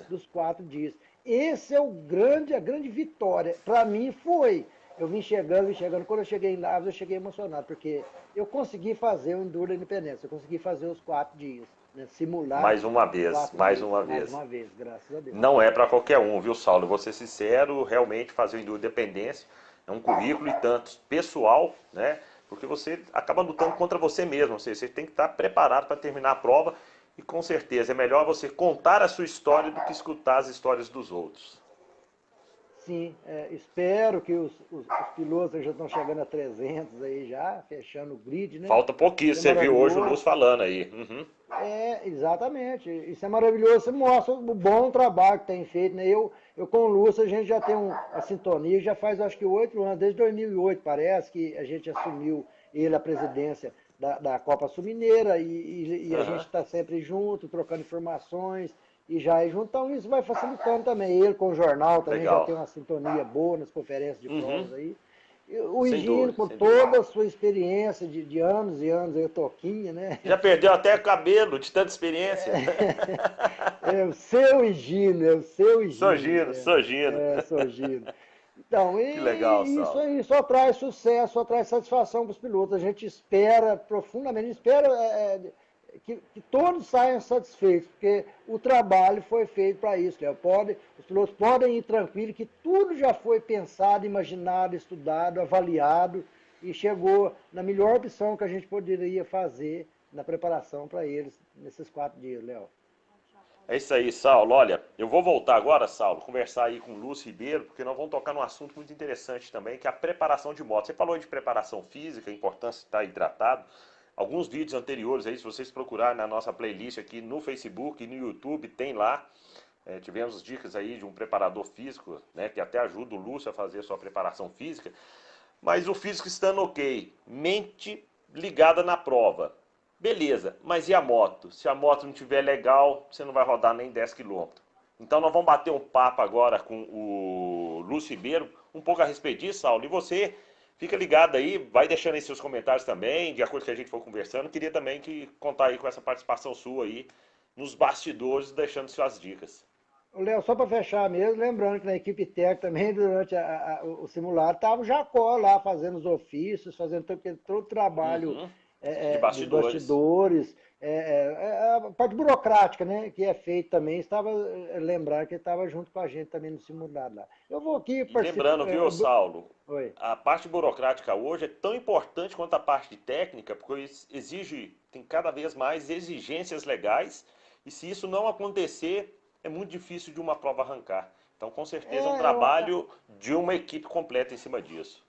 dos 4 dias. Esse é a grande vitória. Para mim foi. Eu vim chegando. Quando eu cheguei em Lavras, eu cheguei emocionado, porque eu consegui fazer o Enduro da Independência. Eu consegui fazer os 4 dias. Né? Simular. Mais uma vez. Mais uma vez, graças a Deus. Não é para qualquer um, viu, Saulo? Vou ser sincero, realmente fazer o Enduro da Independência é um currículo e tanto pessoal, né? Porque você acaba lutando contra você mesmo. Ou seja, você tem que estar preparado para terminar a prova. E com certeza é melhor você contar a sua história do que escutar as histórias dos outros. Sim, espero que os pilotos já estão chegando a 300 aí já, fechando o grid, né? Falta pouquinho, você viu hoje o Lúcio falando aí. Exatamente, isso é maravilhoso, você mostra o bom trabalho que tem feito, né? Eu com o Lúcio, a gente já tem uma sintonia, já faz acho que 8 anos, desde 2008 parece, que a gente assumiu a presidência da Copa Sul-Mineira e a gente está sempre junto, trocando informações e já junto. Então isso vai facilitando também. Ele com o jornal também já tem uma sintonia boa nas conferências de provas aí. O Higino, com toda a sua experiência de anos e anos, eu toquinha, né? Já perdeu até o cabelo de tanta experiência. O seu Higino, Sou Gino. Sou Gino. Então, que legal, isso aí só traz sucesso, só traz satisfação para os pilotos. A gente espera profundamente, que todos saiam satisfeitos, porque o trabalho foi feito para isso, Léo. Os pilotos podem ir tranquilos, que tudo já foi pensado, imaginado, estudado, avaliado e chegou na melhor opção que a gente poderia fazer na preparação para eles nesses 4 dias, Léo. É isso aí, Saulo. Olha, eu vou voltar agora, Saulo, conversar aí com o Lúcio Ribeiro, porque nós vamos tocar num assunto muito interessante também, que é a preparação de moto. Você falou de preparação física, a importância de estar hidratado. Alguns vídeos anteriores aí, se vocês procurarem na nossa playlist aqui no Facebook e no YouTube, tem lá. Tivemos dicas aí de um preparador físico, né, que até ajuda o Lúcio a fazer a sua preparação física. Mas o físico estando ok, mente ligada na prova. Beleza, mas e a moto? Se a moto não estiver legal, você não vai rodar nem 10 km. Então nós vamos bater um papo agora com o Lúcio Ribeiro, um pouco a respeito disso, Saulo. E você fica ligado aí, vai deixando aí seus comentários também, de acordo com o que a gente for conversando. Queria também contar aí com essa participação sua aí nos bastidores, deixando suas dicas. Léo, só para fechar mesmo, lembrando que na equipe técnica também, durante o simulado, estava o Jacó lá fazendo os ofícios, fazendo todo o trabalho De dos bastidores. bastidores, a parte burocrática, né, que é feito também, estava lembrando que ele estava junto com a gente também no simulado lá. Eu vou aqui participar. Lembrando, viu, Saulo? Oi. A parte burocrática hoje é tão importante quanto a parte técnica, porque tem cada vez mais exigências legais, e se isso não acontecer, é muito difícil de uma prova arrancar. Então, com certeza, é um trabalho de uma equipe completa em cima disso.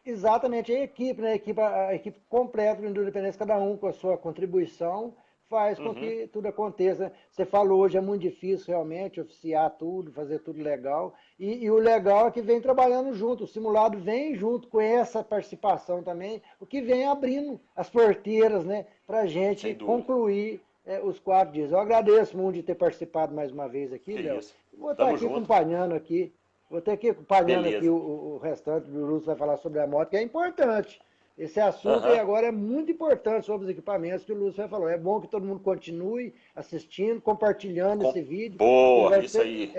Exatamente, a equipe, né? A equipe completa do Independência, cada um com a sua contribuição, faz com que tudo aconteça. Você falou hoje, é muito difícil realmente oficiar tudo, fazer tudo legal. E o legal é que vem trabalhando junto, o simulado vem junto com essa participação também, o que vem abrindo as porteiras, né, para a gente concluir os 4 dias. Eu agradeço muito de ter participado mais uma vez aqui, Léo. Vou estar aqui acompanhando aqui. Vou ter que ir acompanhando aqui o restante do Lúcio vai falar sobre a moto, que é importante. Esse assunto aí agora é muito importante sobre os equipamentos que o Lúcio vai falar. É bom que todo mundo continue assistindo, compartilhando esse vídeo. Boa, isso aí.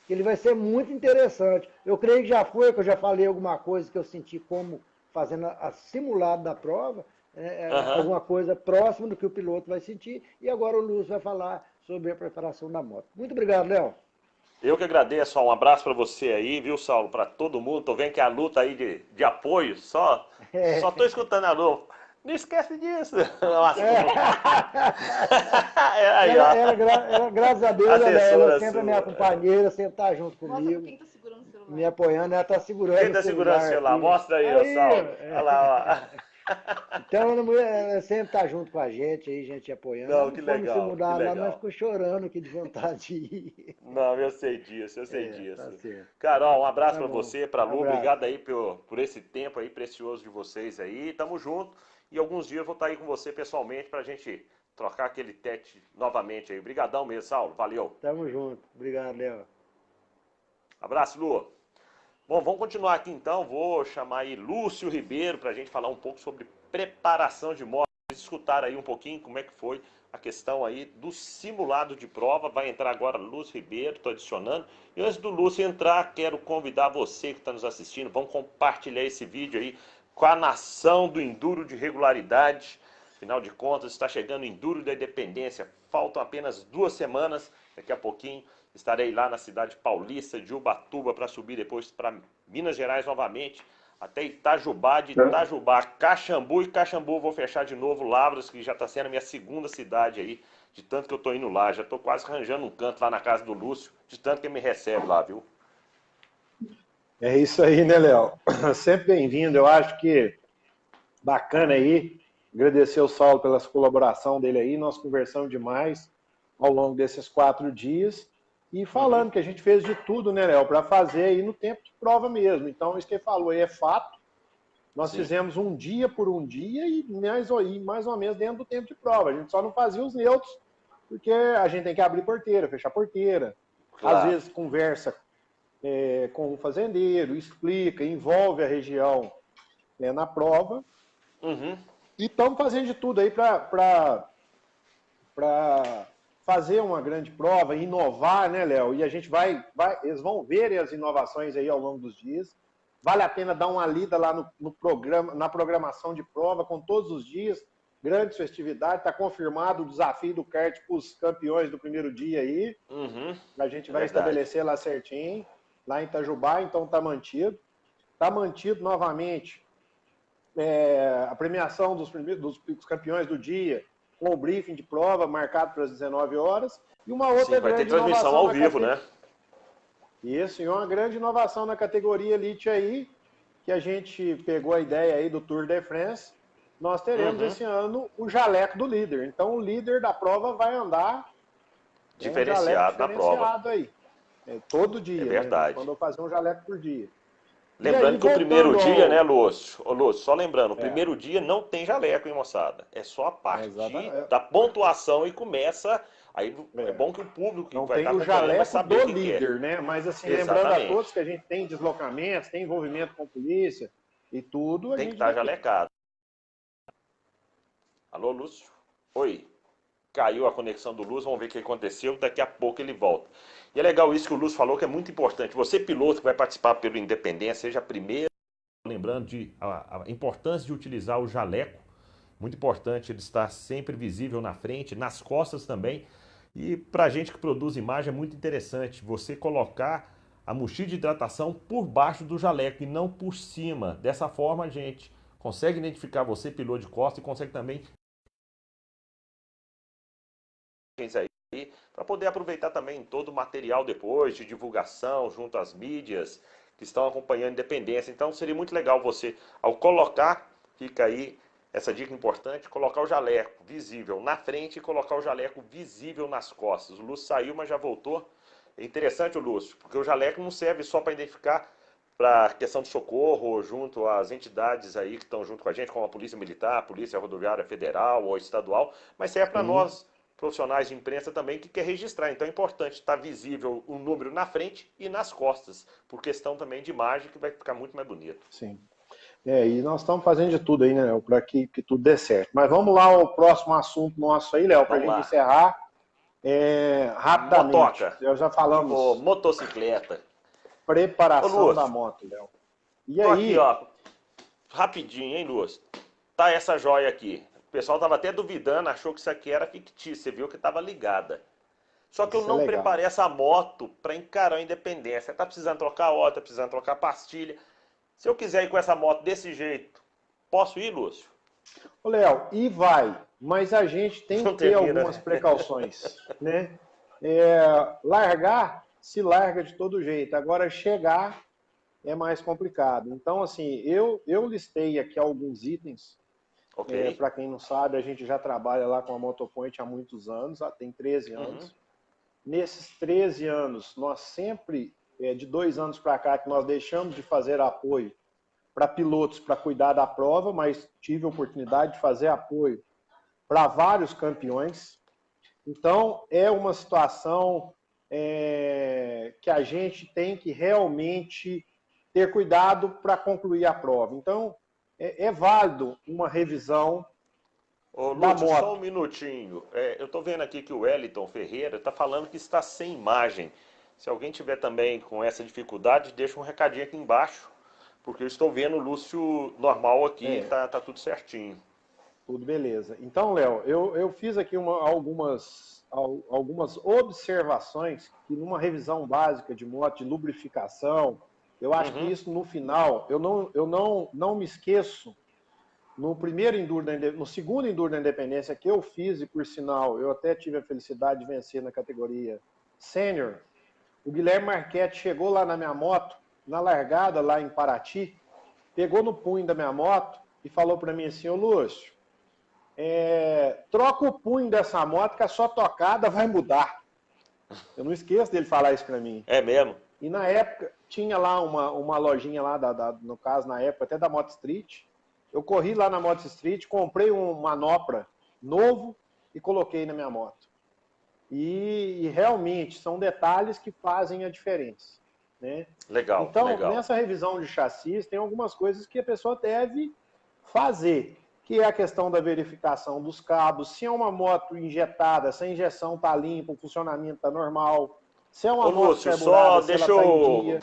Ele vai ser muito interessante. Eu creio que já foi, que eu já falei alguma coisa que eu senti como fazendo a simulado da prova, alguma coisa próxima do que o piloto vai sentir. E agora o Lúcio vai falar sobre a preparação da moto. Muito obrigado, Léo. Eu que agradeço, um abraço para você aí, viu, Saulo, para todo mundo. Tô vendo que a luta aí de apoio, só tô escutando a luta. Não esquece disso. Graças a Deus, ela sempre é minha companheira, sempre tá junto comigo. Quem tá segurando o celular? Me apoiando, ela tá segurando Quem tá segurando o celular? Mostra aí, Saulo. Olha lá, ó. Então, ela sempre está junto com a gente apoiando. Não, que legal. Se mudar lá, nós ficamos chorando aqui de vontade de ir. Não, eu sei disso, eu sei disso. Tá certo. Carol, um abraço para você, para Lu, obrigado aí por esse tempo aí precioso de vocês aí. Tamo junto e alguns dias eu vou estar aí com você pessoalmente para a gente trocar aquele tete novamente aí. Obrigadão mesmo, Saulo, valeu. Tamo junto, obrigado, Léo. Abraço, Lu. Bom, vamos continuar aqui então, vou chamar aí Lúcio Ribeiro para a gente falar um pouco sobre preparação de moto. Vocês escutaram aí um pouquinho como é que foi a questão aí do simulado de prova. Vai entrar agora Lúcio Ribeiro, estou adicionando. E antes do Lúcio entrar, quero convidar você que está nos assistindo, vamos compartilhar esse vídeo aí com a nação do Enduro de Regularidade. Afinal de contas, está chegando o Enduro da Independência. Faltam apenas 2 semanas, daqui a pouquinho. Estarei lá na cidade paulista de Ubatuba para subir depois para Minas Gerais novamente, até Itajubá, de Itajubá, Caxambu, e Caxambu vou fechar de novo Lavras, que já está sendo a minha segunda cidade aí, de tanto que eu estou indo lá. Já estou quase arranjando um canto lá na casa do Lúcio, de tanto que ele me recebe lá, viu? É isso aí, né, Léo? Sempre bem-vindo. Eu acho que bacana aí. Agradecer ao Saulo pela colaboração dele aí. Nós conversamos demais ao longo desses 4 dias. E falando que a gente fez de tudo, né, Léo, para fazer aí no tempo de prova mesmo. Então, isso que ele falou aí é fato. Nós fizemos um dia por um dia e mais ou menos dentro do tempo de prova. A gente só não fazia os neutros, porque a gente tem que abrir porteira, fechar porteira. Claro. Às vezes conversa com o fazendeiro, explica, envolve a região na prova. E estamos fazendo de tudo aí para fazer uma grande prova, inovar, né, Léo? E a gente eles vão ver as inovações aí ao longo dos dias. Vale a pena dar uma lida lá no programa, na programação de prova, com todos os dias, grandes festividades, está confirmado o desafio do kart para os campeões do primeiro dia aí. A gente vai estabelecer lá certinho, lá em Itajubá, então está mantido. Está mantido novamente a premiação dos campeões do dia, com o briefing de prova marcado para as 19 horas. E uma outra Sim, vai ter transmissão ao vivo, né? Isso, e uma grande inovação na categoria Elite aí, que a gente pegou a ideia aí do Tour de France. Nós teremos esse ano o jaleco do líder. Então o líder da prova vai andar diferenciado na prova. Aí. Todo dia. É verdade. Né? Quando eu fazer um jaleco por dia. Lembrando que o primeiro dia, né, Lúcio? Ô, Lúcio, só lembrando, o primeiro dia não tem jaleco, hein, moçada? É só a partir da pontuação e começa. Aí é bom que o público não vai estar acompanhando vai saber do líder, né? Mas assim, lembrando a todos que a gente tem deslocamentos, tem envolvimento com a polícia e tudo. Tem que estar jalecado. Alô, Lúcio? Oi. Caiu a conexão do Lúcio, vamos ver o que aconteceu, daqui a pouco ele volta. E é legal isso que o Lúcio falou, que é muito importante. Você, piloto, que vai participar pelo Independência, seja primeiro. Lembrando a importância de utilizar o jaleco, muito importante ele estar sempre visível na frente, nas costas também. E para a gente que produz imagem é muito interessante você colocar a mochila de hidratação por baixo do jaleco e não por cima. Dessa forma a gente consegue identificar você, piloto de costa, e consegue também aí para poder aproveitar também todo o material depois de divulgação junto às mídias que estão acompanhando a Independência. Então seria muito legal você, ao colocar, fica aí essa dica importante, colocar o jaleco visível na frente e colocar o jaleco visível nas costas. O Lúcio saiu, mas já voltou. É interessante o Lúcio, porque o jaleco não serve só para identificar para questão de socorro junto às entidades aí que estão junto com a gente, como a Polícia Militar, a Polícia Rodoviária Federal ou Estadual, mas serve para nós, profissionais de imprensa também, que quer registrar. Então é importante estar visível o número na frente e nas costas, por questão também de imagem, que vai ficar muito mais bonito. Sim. E nós estamos fazendo de tudo aí, né, Léo, para que tudo dê certo. Mas vamos lá ao próximo assunto nosso aí, Léo, para a gente encerrar rapidamente. Motoca. Já falamos. Motocicleta. Preparação da moto, Léo. E aí? Aqui, ó, rapidinho, hein, Lúcio? Tá essa joia aqui. O pessoal tava até duvidando, achou que isso aqui era fictício, você viu que tava ligada. Só que eu não preparei essa moto para encarar a Independência. Tá precisando trocar óleo, tá precisando trocar pastilha. Se eu quiser ir com essa moto desse jeito, posso ir, Lúcio? Ô, Léo, e vai, mas a gente tem que ter algumas precauções, né? Largar, se larga de todo jeito. Agora, chegar é mais complicado. Então, assim, eu listei aqui alguns itens. Para quem não sabe, a gente já trabalha lá com a Motopoint há muitos anos, tem 13 anos. Nesses 13 anos, nós sempre, de 2 anos para cá, que nós deixamos de fazer apoio para pilotos para cuidar da prova, mas tive a oportunidade de fazer apoio para vários campeões. Então, é uma situação que a gente tem que realmente ter cuidado para concluir a prova. Então, é válido uma revisão da moto. Só um minutinho. Eu estou vendo aqui que o Wellington Ferreira está falando que está sem imagem. Se alguém tiver também com essa dificuldade, deixa um recadinho aqui embaixo, porque eu estou vendo o Lúcio normal aqui, tá tudo certinho. Tudo beleza. Então, Léo, eu fiz aqui algumas observações que numa revisão básica de moto, de lubrificação, eu acho que isso no final, eu não me esqueço, no segundo Enduro da Independência que eu fiz, e por sinal, eu até tive a felicidade de vencer na categoria Sênior, o Guilherme Marchetti chegou lá na minha moto, na largada lá em Paraty, pegou no punho da minha moto e falou para mim assim: ô Lúcio, troca o punho dessa moto que a sua tocada vai mudar. Eu não esqueço dele falar isso para mim. É mesmo? E na época, tinha lá uma lojinha lá, no caso, na época, até da Moto Street. Eu corri lá na Moto Street, comprei um manopla novo e coloquei na minha moto. E realmente são detalhes que fazem a diferença, né? Legal. Então, legal. Nessa revisão de chassis, tem algumas coisas que a pessoa deve fazer, que é a questão da verificação dos cabos, se é uma moto injetada, se a injeção está limpa, o funcionamento está normal, se é uma moto Lúcio, carburada, só se deixa ela tá em dia.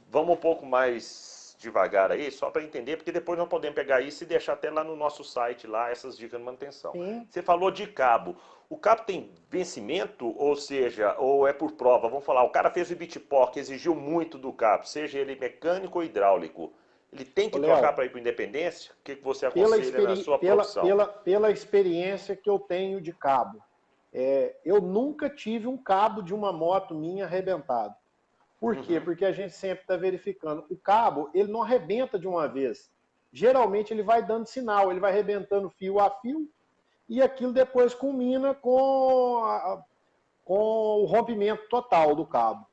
Vamos um pouco mais devagar aí, só para entender, porque depois nós podemos pegar isso e deixar até lá no nosso site, lá, essas dicas de manutenção. Sim. Você falou de cabo. O cabo tem vencimento, ou seja, ou é por prova? Vamos falar, o cara fez o bitport, exigiu muito do cabo, seja ele mecânico ou hidráulico. Ele tem que Ô, trocar Léo, para ir para Independência? O que você pela, aconselha na sua pela, profissão? pela experiência que eu tenho de cabo, eu nunca tive um cabo de uma moto minha arrebentado. Por quê? Porque a gente sempre está verificando. O cabo, ele não arrebenta de uma vez. Geralmente ele vai dando sinal, ele vai arrebentando fio a fio e aquilo depois culmina com o rompimento total do cabo.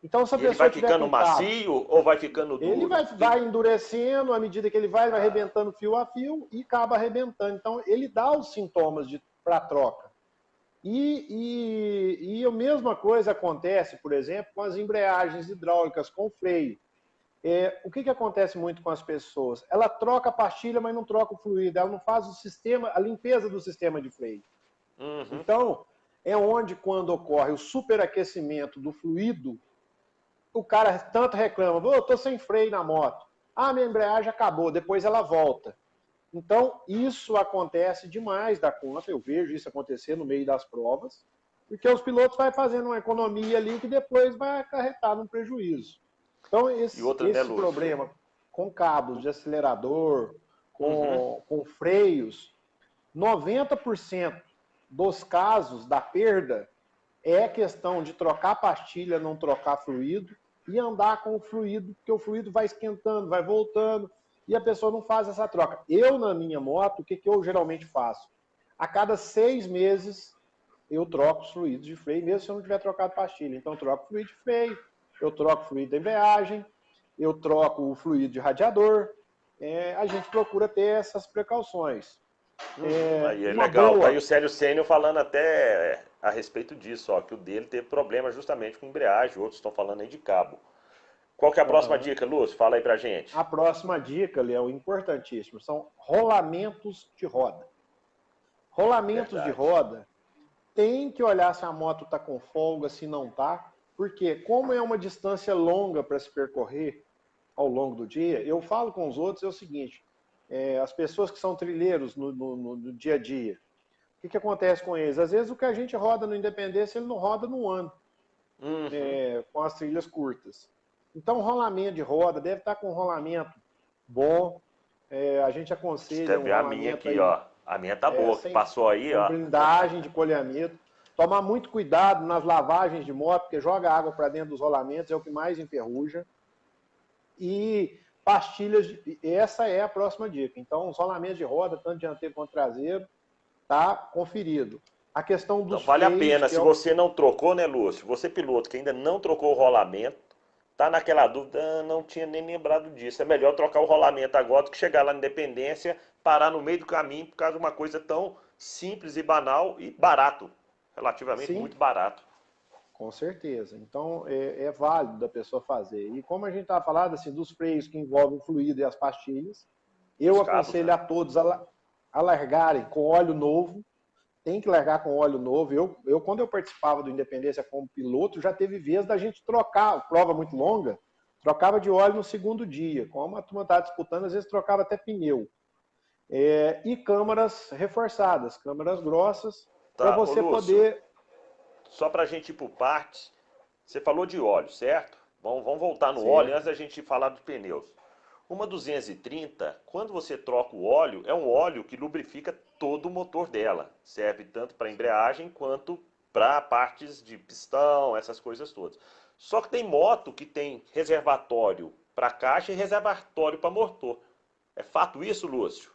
Então, se a E ele pessoa vai tiver ficando com cabo, macio ou vai ficando ele duro? vai endurecendo à medida que ele vai arrebentando fio a fio e acaba arrebentando. Então, ele dá os sintomas para troca. E a mesma coisa acontece, por exemplo, com as embreagens hidráulicas, com o freio. O que acontece muito com as pessoas? Ela troca a pastilha, mas não troca o fluido. Ela não faz a limpeza do sistema de freio. Então, é onde, quando ocorre o superaquecimento do fluido, o cara tanto reclama, eu estou sem freio na moto. Minha embreagem acabou, depois ela volta. Então, isso acontece demais da conta, eu vejo isso acontecer no meio das provas, porque os pilotos vão fazendo uma economia ali que depois vai acarretar num prejuízo. Então, esse problema com cabos de acelerador, com freios, 90% dos casos da perda é questão de trocar pastilha, não trocar fluido, e andar com o fluido, porque o fluido vai esquentando, vai voltando, e a pessoa não faz essa troca. Eu, na minha moto, o que eu geralmente faço? A cada 6 meses, eu troco os fluidos de freio, mesmo se eu não tiver trocado pastilha. Então, eu troco o fluido de freio, eu troco o fluido da embreagem, eu troco o fluido de radiador. A gente procura ter essas precauções. Aí é legal. Tá aí o Célio Sênior falando até a respeito disso, ó, que o dele teve problema justamente com embreagem, outros estão falando aí de cabo. Qual que é a próxima dica, Lúcio? Fala aí pra gente. A próxima dica, Léo, importantíssimo, são rolamentos de roda. Rolamentos de roda, tem que olhar se a moto está com folga, se não está, porque como é uma distância longa para se percorrer ao longo do dia, eu falo com os outros, é o seguinte, as pessoas que são trilheiros no dia a dia, o que acontece com eles? Às vezes o que a gente roda no Independência, ele não roda no ano, com as trilhas curtas. Então, rolamento de roda, deve estar com um rolamento bom. A gente aconselha Você vê a minha aqui, aí, ó. A minha tá boa, passou aí, ó. Blindagem de colhamento. Tomar muito cuidado nas lavagens de moto, porque joga água para dentro dos rolamentos, é o que mais enferruja. E pastilhas, essa é a próxima dica. Então, os rolamentos de roda, tanto dianteiro quanto traseiro, tá conferido. A questão dos freios... Vale a pena, se você não trocou, né, Lúcio? Você, piloto, que ainda não trocou o rolamento, tá naquela dúvida, não tinha nem lembrado disso. É melhor trocar o rolamento agora do que chegar lá na Independência, parar no meio do caminho por causa de uma coisa tão simples e banal e barato. Relativamente muito barato. Com certeza. Então, é válido da pessoa fazer. E como a gente estava falando assim, dos freios que envolvem o fluido e as pastilhas, eu aconselho a todos a largarem com óleo novo. Tem que largar com óleo novo. Quando eu participava do Independência como piloto, já teve vez da gente trocar, prova muito longa, trocava de óleo no segundo dia. Como a turma estava disputando, às vezes trocava até pneu. E câmaras reforçadas, câmaras grossas, para você poder... Só para a gente ir por partes, você falou de óleo, certo? Vamos voltar no óleo antes da gente falar dos pneus. Uma 230, quando você troca o óleo, é um óleo que lubrifica todo o motor dela. Serve tanto para embreagem quanto para partes de pistão, essas coisas todas. Só que tem moto que tem reservatório para caixa e reservatório para motor. É fato isso, Lúcio?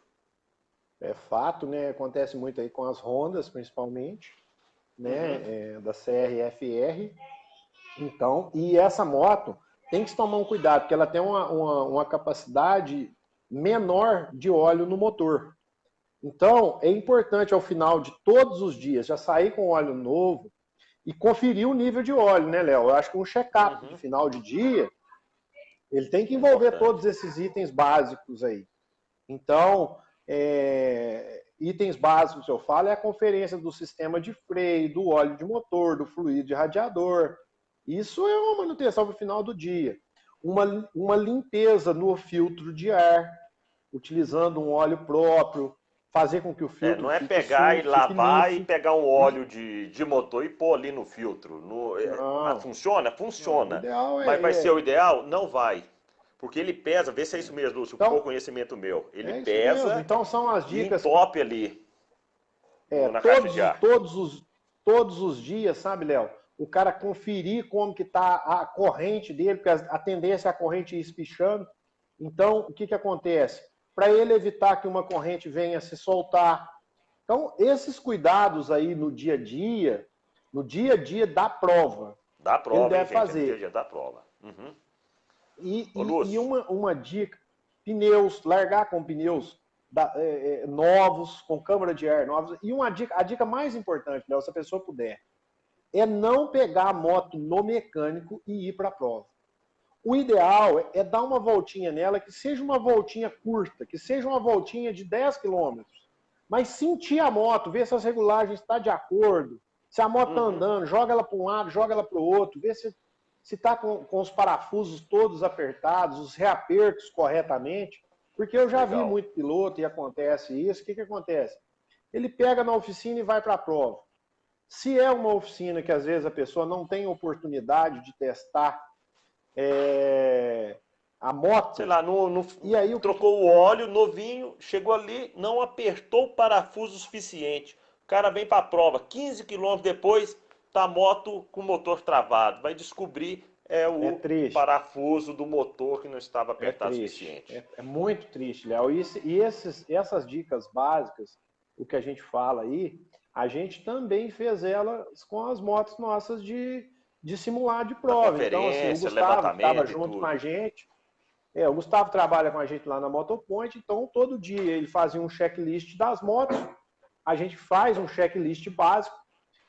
É fato, né? Acontece muito aí com as Hondas, principalmente, né? Da CRFR. Então, e essa moto tem que se tomar um cuidado, porque ela tem uma capacidade menor de óleo no motor. Então, é importante ao final de todos os dias já sair com óleo novo e conferir o nível de óleo, né, Léo? Eu acho que um check-up de final de dia, ele tem que envolver todos esses itens básicos aí. Então, itens básicos que eu falo é a conferência do sistema de freio, do óleo de motor, do fluido de radiador. Isso é uma manutenção para o final do dia. uma limpeza no filtro de ar, utilizando um óleo próprio, fazer com que o filtro não é fique pegar e sujo, fique lavar e limpo. pegar um óleo de motor e pôr ali no filtro. Não, Funciona? não, o Funciona. ideal Mas vai ser é. o ideal? Não vai. Porque ele pesa, vê se é isso mesmo, Lúcio, por Então, conhecimento meu. Ele é isso mesmo. pesa Então são as e dicas. entope ali na caixa de ar. Todos os dias, sabe, Léo? O cara conferir como que tá a corrente dele, porque a tendência é a corrente ir espichando. Então, o que acontece? Para ele evitar que uma corrente venha se soltar. Então, esses cuidados aí no dia a dia da prova, Dá ele prova, hein, deve gente? No dia a fazer. dia dá prova. Uhum. Ô, E Lúcio, uma dica, pneus, largar com pneus novos, com câmara de ar novos. E a dica mais importante, Léo, se a pessoa puder, é não pegar a moto no mecânico e ir para a prova. O ideal é dar uma voltinha nela, que seja uma voltinha curta, que seja uma voltinha de 10 quilômetros. Mas sentir a moto, ver se as regulagens estão de acordo, se a moto está andando, joga ela para um lado, joga ela para o outro, ver se está com os parafusos todos apertados, os reapertos corretamente. Porque eu já vi legal. muito piloto e acontece isso. O que acontece? Ele pega na oficina e vai para a prova. Se é uma oficina que às vezes a pessoa não tem oportunidade de testar a moto. Sei lá, E aí, trocou o óleo novinho, chegou ali, não apertou o parafuso suficiente. O cara vem para a prova, 15 quilômetros depois, tá a moto com o motor travado. Vai descobrir é o triste. parafuso do motor que não estava É apertado o triste. suficiente. É muito triste, Léo. Essas dicas básicas, o que a gente fala aí, a gente também fez elas com as motos nossas de simular de Na prova. Então, assim, o conferência, Gustavo, que estava levantamento e junto com a tudo. gente, o Gustavo trabalha com a gente lá na Motopoint, então todo dia ele fazia um checklist das motos, a gente faz um checklist básico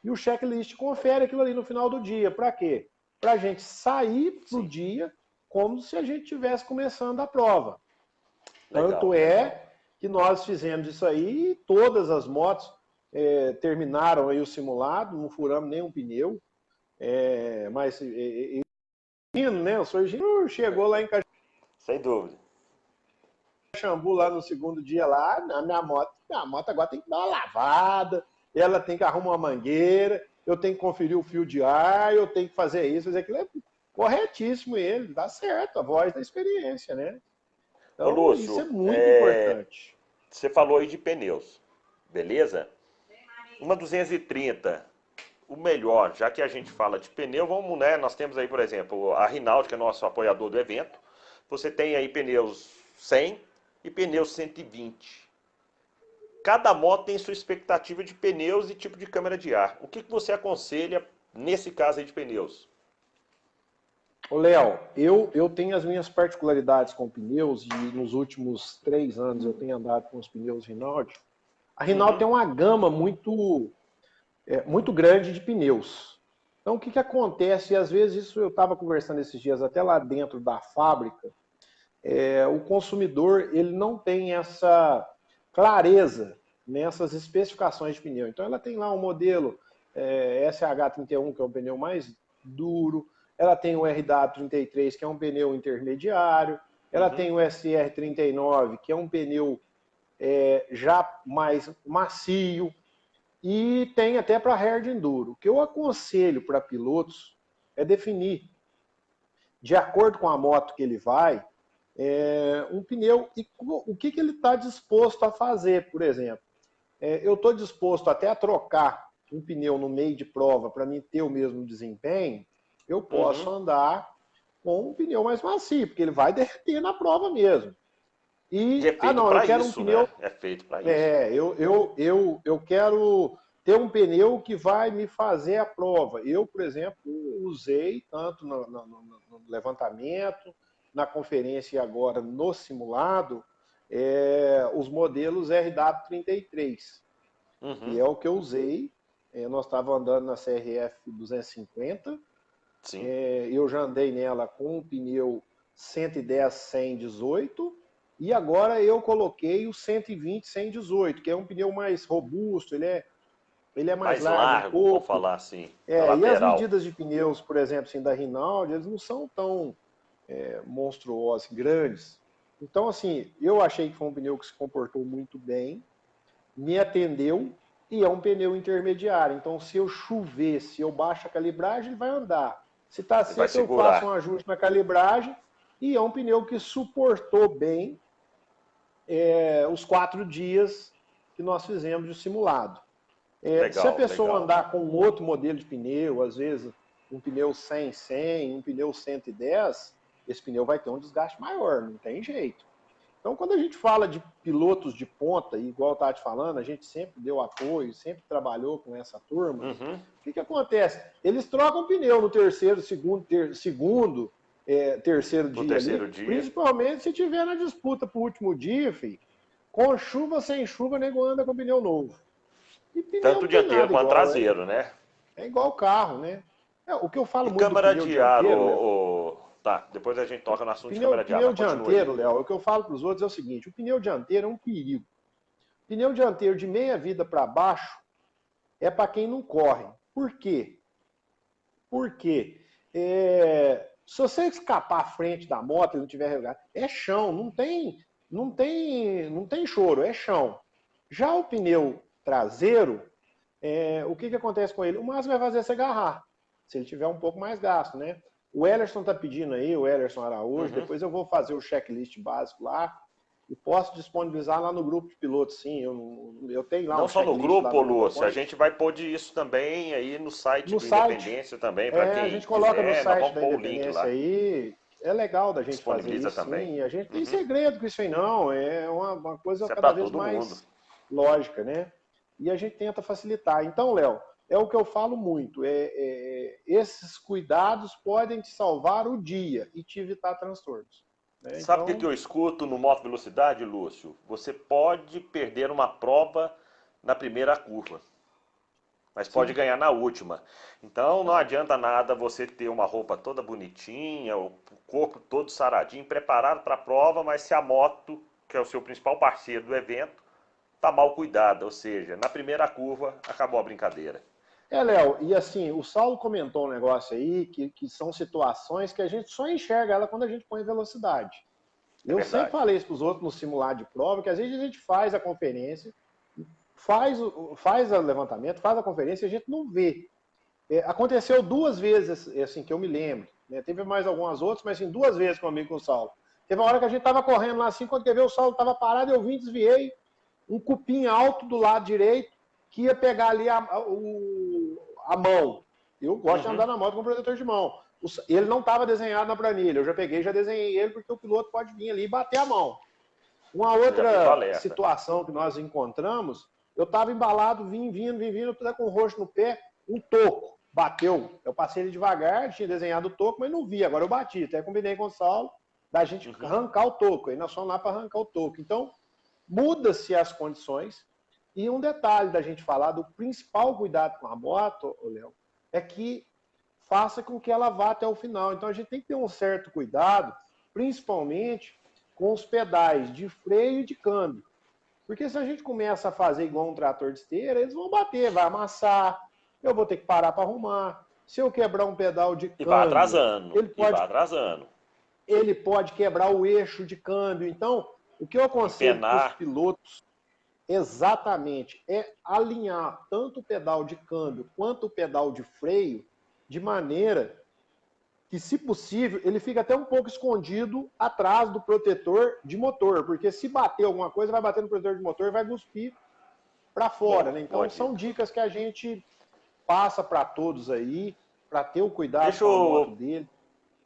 e o checklist confere aquilo ali no final do dia. Para quê? Para a gente sair do dia como se a gente estivesse começando a prova. Tanto Legal, legal. que nós fizemos isso aí e todas as motos terminaram aí o simulado, não furamos nenhum pneu. Mas, né? O Sorgino chegou lá em Sem dúvida. Caxambu lá no segundo dia lá, na minha moto agora tem que dar uma lavada, ela tem que arrumar uma mangueira, eu tenho que conferir o fio de ar, eu tenho que fazer isso, fazer aquilo. É corretíssimo ele, dá certo, a voz da experiência, né? Ô Então, isso é Lúcio, muito importante. você falou aí de pneus, beleza? Uma 230, o melhor, já que a gente fala de pneu, vamos, né? Nós temos aí, por exemplo, a Rinaldi, que é nosso apoiador do evento. Você tem aí pneus 100 e pneus 120. Cada moto tem sua expectativa de pneus e tipo de câmara de ar. O que você aconselha nesse caso aí de pneus? Ô, Léo, eu tenho as minhas particularidades com pneus e nos últimos 3 anos eu tenho andado com os pneus Rinaldi. A Rinaldi tem uma gama muito grande de pneus. Então, o que acontece? E às vezes, isso eu estava conversando esses dias até lá dentro da fábrica, o consumidor ele não tem essa clareza nessas especificações de pneu. Então, ela tem lá um modelo SH31, que é um pneu mais duro, ela tem o RW33, que é um pneu intermediário, ela tem o SR39, que é um pneu já mais macio, e tem até para hard enduro. O que eu aconselho para pilotos é definir, de acordo com a moto que ele vai, um pneu e o que ele está disposto a fazer, por exemplo. Eu estou disposto até a trocar um pneu no meio de prova para mim ter o mesmo desempenho, eu posso andar com um pneu mais macio, porque ele vai derreter na prova mesmo. E é feito Não, eu para quero um isso, pneu. né? É feito para isso. Eu quero ter um pneu que vai me fazer a prova. Eu, por exemplo, usei tanto no levantamento, na conferência e agora no simulado, os modelos RW33, que é o que eu usei. Nós estávamos andando na CRF 250. Sim. Eu já andei nela com um pneu 110 118 e agora eu coloquei o 120 118, que é um pneu mais robusto, ele é mais largo um vamos pouco. falar assim, E as lateral. medidas de pneus, por exemplo, assim, da Rinaldi, eles não são monstruosas, grandes. Então, assim, eu achei que foi um pneu que se comportou muito bem, me atendeu, e é um pneu intermediário. Então, se eu chover, se eu baixo a calibragem, ele vai andar. Se está seco, eu faço um ajuste na calibragem, e é um pneu que suportou bem os 4 dias que nós fizemos de simulado. Se a pessoa andar com outro modelo de pneu, às vezes um pneu 100, um pneu 110, esse pneu vai ter um desgaste maior, não tem jeito. Então, quando a gente fala de pilotos de ponta, igual eu estava te falando, a gente sempre deu apoio, sempre trabalhou com essa turma. O que acontece? Eles trocam pneu no terceiro, terceiro dia. Principalmente se tiver na disputa para o último dia, filho, com chuva, sem chuva, nego anda com pneu novo. E pneu tanto dianteiro quanto traseiro, né? É igual carro, né? O que eu falo muito câmara do pneu de ar, Tá, depois a gente toca no assunto de câmara de ar. Pneu dianteiro, Léo, o que eu falo para os outros é o seguinte, o pneu dianteiro é um perigo. O pneu dianteiro de meia vida para baixo é para quem não corre. Por quê? Porque se você escapar à frente da moto e não tiver regularidade, é chão, não tem choro, é chão. Já o pneu traseiro, o que acontece com ele? O máximo vai fazer você agarrar, se ele tiver um pouco mais gasto, né? O Ellerson está pedindo aí, o Ellerson Araújo, depois eu vou fazer o checklist básico lá e posso disponibilizar lá no grupo de pilotos, sim. Eu tenho lá não só no grupo, Lúcio, a gente vai pôr isso também aí no site do Independência também, para quem a gente coloca quiser, no site da Independência aí. É legal da gente fazer isso, também. Sim. A gente tem segredo com isso aí, não. É uma coisa cada vez mais lógica, né? E a gente tenta facilitar. Então, Léo, é o que eu falo muito. Esses cuidados podem te salvar o dia e te evitar transtornos. Né? Sabe o que eu escuto no Moto Velocidade, Lúcio? Você pode perder uma prova na primeira curva, mas pode ganhar na última. Então não adianta nada você ter uma roupa toda bonitinha, o corpo todo saradinho, preparado para a prova, mas se a moto, que é o seu principal parceiro do evento, está mal cuidada, ou seja, na primeira curva acabou a brincadeira. Léo, e assim, o Saulo comentou um negócio aí, que são situações que a gente só enxerga ela quando a gente põe velocidade. Eu sempre falei isso para os outros no simulado de prova, que às vezes a gente faz a conferência, faz o levantamento, faz a conferência e a gente não vê. Aconteceu 2 vezes, assim, que eu me lembro. Né? Teve mais algumas outras, mas assim, 2 vezes comigo com o Saulo. Teve uma hora que a gente estava correndo lá assim, quando quer ver o Saulo estava parado, eu vim, desviei, um cupim alto do lado direito, que ia pegar ali a mão. Eu gosto de andar na moto com protetor de mão. Ele não estava desenhado na planilha. Eu já peguei, já desenhei ele, porque o piloto pode vir ali e bater a mão. Uma outra situação que nós encontramos, eu estava embalado, vim vindo, eu estava com o roxo no pé, um toco, bateu. Eu passei ele devagar, tinha desenhado o toco, mas não vi. Agora eu bati. Até combinei com o Saulo da gente arrancar o toco. Aí nós fomos lá para arrancar o toco. Então, muda-se as condições. E um detalhe da gente falar do principal cuidado com a moto, Léo, é que faça com que ela vá até o final. Então a gente tem que ter um certo cuidado, principalmente com os pedais de freio e de câmbio. Porque se a gente começa a fazer igual um trator de esteira, eles vão bater, vai amassar, eu vou ter que parar para arrumar. Se eu quebrar um pedal de câmbio... vai atrasando, vai atrasando. Ele pode quebrar o eixo de câmbio. Então, o que eu aconselho para os pilotos exatamente é alinhar tanto o pedal de câmbio quanto o pedal de freio de maneira que, se possível, ele fica até um pouco escondido atrás do protetor de motor, porque se bater alguma coisa, vai bater no protetor de motor e vai cuspir para fora. Né? Então, são dicas que a gente passa para todos aí, para ter o cuidado com a moto dele.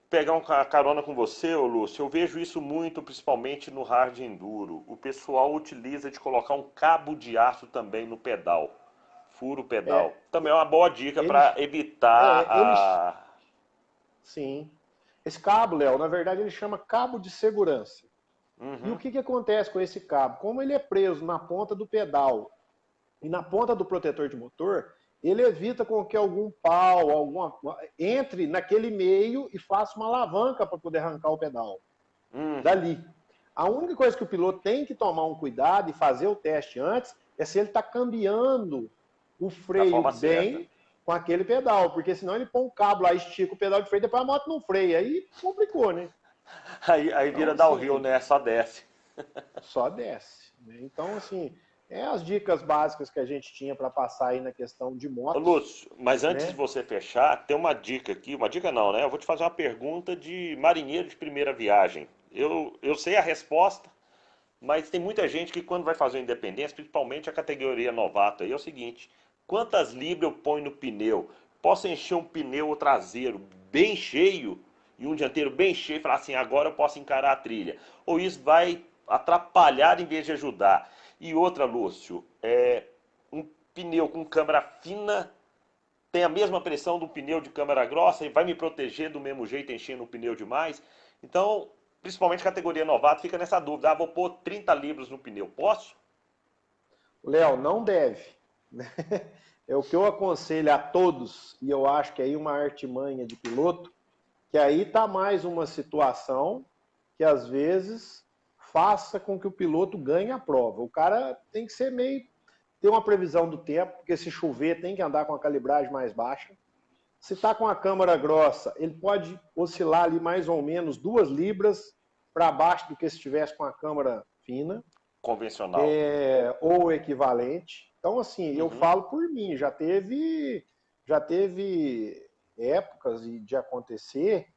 Pegar uma carona com você, ô Lúcio, eu vejo isso muito, principalmente no hard enduro. O pessoal utiliza de colocar um cabo de aço também no pedal. Fura o pedal. Também é uma boa dica para evitar Sim. Esse cabo, Léo, na verdade ele chama cabo de segurança. E o que acontece com esse cabo? Como ele é preso na ponta do pedal e na ponta do protetor de motor, ele evita com que algum pau, entre naquele meio e faça uma alavanca para poder arrancar o pedal dali. A única coisa que o piloto tem que tomar um cuidado e fazer o teste antes é se ele está cambiando o freio bem com aquele pedal, porque senão ele põe um cabo lá, estica o pedal de freio, depois a moto não freia, aí complicou, né? Aí Então, vira assim, downhill, né? Só desce. só desce, né? Então, assim, as dicas básicas que a gente tinha para passar aí na questão de Ô, motos, Lúcio, mas antes de né? você fechar, tem uma dica aqui. Uma dica não, né? Eu vou te fazer uma pergunta de marinheiro de primeira viagem. Eu sei a resposta, mas tem muita gente que quando vai fazer o independência, principalmente a categoria novato, aí é o seguinte: quantas libras eu ponho no pneu? Posso encher um pneu traseiro bem cheio e um dianteiro bem cheio e falar assim, agora eu posso encarar a trilha? Ou isso vai atrapalhar em vez de ajudar? E outra, Lúcio, um pneu com câmara fina tem a mesma pressão do pneu de câmara grossa e vai me proteger do mesmo jeito enchendo o pneu demais? Então, principalmente categoria novato, fica nessa dúvida. Vou pôr 30 libras no pneu, posso? Léo, não deve, né? É o que eu aconselho a todos, e eu acho que aí uma artimanha de piloto, que aí tá mais uma situação que às vezes faça com que o piloto ganhe a prova. O cara tem que ser meio ter uma previsão do tempo, porque se chover tem que andar com a calibragem mais baixa. Se está com a câmara grossa, ele pode oscilar ali mais ou menos 2 libras para baixo do que se estivesse com a câmara fina, Convencional. ou equivalente. Então, assim, eu Uhum. falo por mim, já teve épocas de acontecer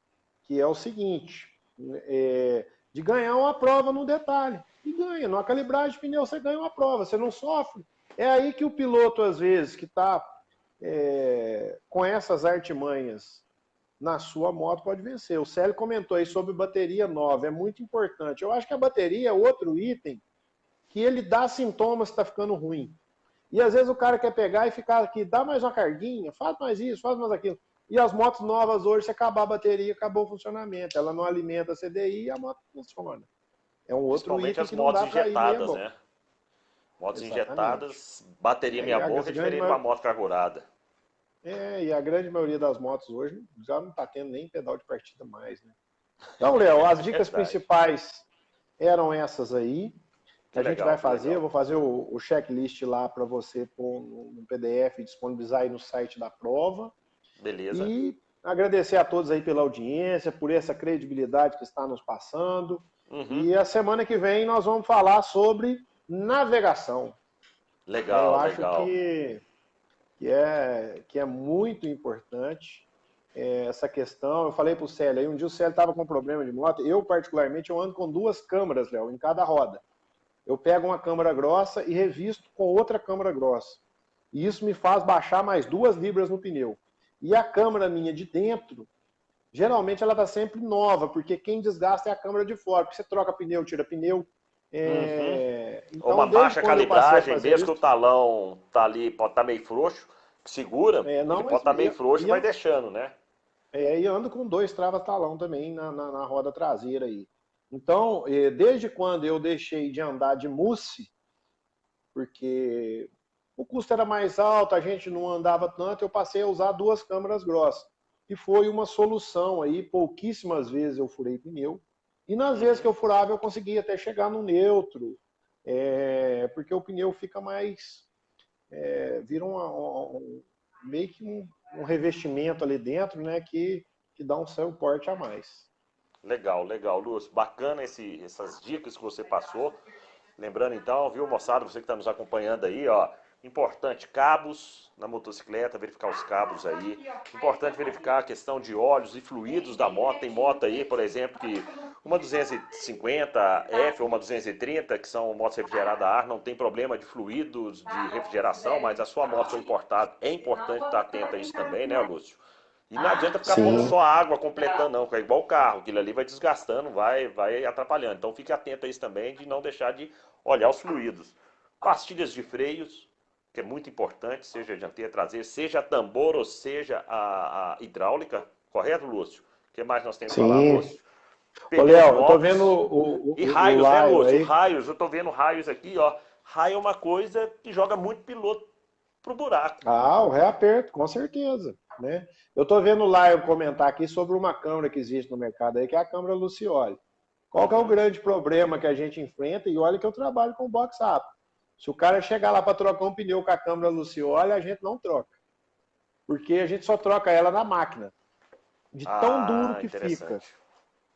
que é o seguinte, de ganhar uma prova no detalhe. E ganha, numa calibragem de pneu você ganha uma prova, você não sofre. É aí que o piloto, às vezes, que está com essas artimanhas na sua moto, pode vencer. O Célio comentou aí sobre bateria nova, é muito importante. Eu acho que a bateria é outro item que ele dá sintomas que está ficando ruim. E às vezes o cara quer pegar e ficar aqui, dá mais uma carguinha, faz mais isso, faz mais aquilo. E as motos novas hoje, se acabar a bateria, acabou o funcionamento. Ela não alimenta a CDI e a moto funciona. É um outro Principalmente item as que não motos dá para ir meia injetadas, boca. né? Motos Exatamente. injetadas, bateria meia E a, boca é diferente de uma moto carburada. e a grande maioria das motos hoje já não está tendo nem pedal de partida mais, né? Então, Léo, as dicas Verdade. principais eram essas aí. Que A gente vai legal, que fazer, eu legal. vou fazer o checklist lá para você pôr no PDF e disponibilizar aí no site da prova. Beleza. E agradecer a todos aí pela audiência, por essa credibilidade que está nos passando. Uhum. E a semana que vem nós vamos falar sobre navegação. Eu Legal, acho legal. que é muito importante essa questão. Eu falei para o Célio, aí um dia o Célio estava com problema de moto. Eu, particularmente, eu ando com 2 câmeras, Léo, em cada roda. Eu pego uma câmara grossa e revisto com outra câmara grossa. E isso me faz baixar mais 2 libras no pneu. E a câmara minha de dentro, geralmente ela está sempre nova, porque quem desgasta é a câmara de fora. Porque você troca pneu, tira pneu. Uhum. Ou uma Então, desde baixa quando eu passei a calibragem, fazer mesmo que isso, o talão tá ali, pode estar meio frouxo, segura, ele não, pode mas estar meio frouxo e vai eu, deixando, né? e ando com 2 travas-talão também na roda traseira aí. Então, desde quando eu deixei de andar de mousse, porque o custo era mais alto, a gente não andava tanto, eu passei a usar 2 câmeras grossas. E foi uma solução aí, pouquíssimas vezes eu furei pneu. E nas vezes que Uhum. eu furava, eu conseguia até chegar no neutro, porque o pneu fica mais. Vira meio que um revestimento ali dentro, né, que dá um suporte a mais. Legal, legal, Lúcio. Bacana essas dicas que você passou. Lembrando então, viu, moçada, você que está nos acompanhando aí, ó, importante, cabos na motocicleta, verificar os cabos aí. Importante verificar a questão de óleos e fluidos da moto. Tem moto aí, por exemplo, que uma 250F ou uma 230, que são motos refrigeradas a ar, não tem problema de fluidos de refrigeração, mas a sua moto foi importada. É importante estar atento a isso também, né, Lúcio? E não adianta ficar pondo Sim. só água completando, não, que é igual o carro, aquilo ali vai desgastando, vai atrapalhando. Então fique atento a isso também, de não deixar de olhar os fluidos. Pastilhas de freios, que é muito importante, seja a dianteira, traseira, seja a tambor ou seja a hidráulica, correto, Lúcio? O que mais nós temos que falar, Sim. Lúcio? Ô, Pneus Léo, eu tô vendo novos e o raios, né, Lion Lúcio? aí. Raios, eu tô vendo raios aqui, ó. Raio é uma coisa que joga muito piloto pro buraco. O reaperto, com certeza, né? Eu tô vendo o Lion comentar aqui sobre uma câmera que existe no mercado aí, que é a câmera Lucioli. Qual que é o Uhum. grande problema que a gente enfrenta? E olha que eu trabalho com box up. Se o cara chegar lá para trocar um pneu com a câmera Lucioli, a gente não troca. Porque a gente só troca ela na máquina. De tão duro Ah, que fica. interessante.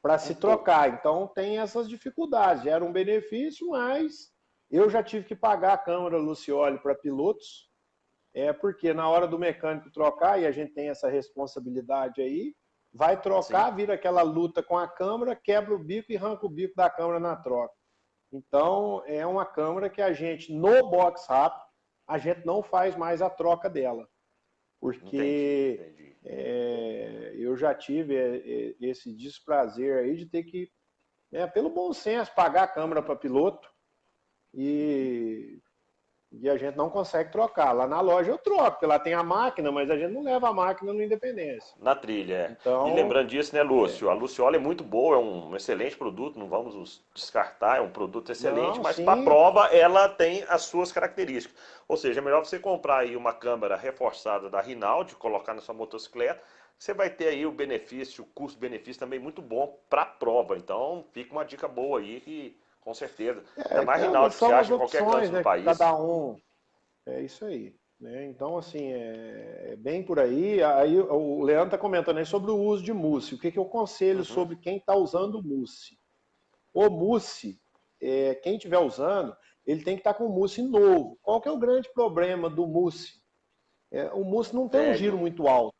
para se trocar. Então tem essas dificuldades. Era um benefício, mas eu já tive que pagar a câmara Lucioli para pilotos, porque na hora do mecânico trocar, e a gente tem essa responsabilidade aí, vai trocar, vira aquela luta com a câmara, quebra o bico e arranca o bico da câmara na troca. Então é uma câmara que a gente, no box rápido, a gente não faz mais a troca dela. Porque entendi. Eu já tive esse desprazer aí de ter que, pelo bom senso, pagar a câmera para piloto e a gente não consegue trocar. Lá na loja eu troco, porque lá tem a máquina, mas a gente não leva a máquina no Independência. Na trilha, Então, E lembrando disso, né, Lúcio? A Lucioli é muito boa, é um excelente produto, não vamos descartar, é um produto excelente, mas para a prova ela tem as suas características. Ou seja, é melhor você comprar aí uma câmera reforçada da Rinaldi, colocar na sua motocicleta, você vai ter aí o benefício, o custo-benefício também muito bom para a prova. Então, fica uma dica boa aí que, com certeza, ainda mais Rinaldi que você acha em qualquer canto do país. Cada um, é isso aí. Né? Então, assim, bem por aí. Aí o Leandro está comentando aí sobre o uso de mousse. O que eu aconselho sobre quem está usando mousse? O mousse, quem estiver usando, ele tem que estar com mousse novo. Qual que é o grande problema do mousse? O mousse não tem um giro muito alto.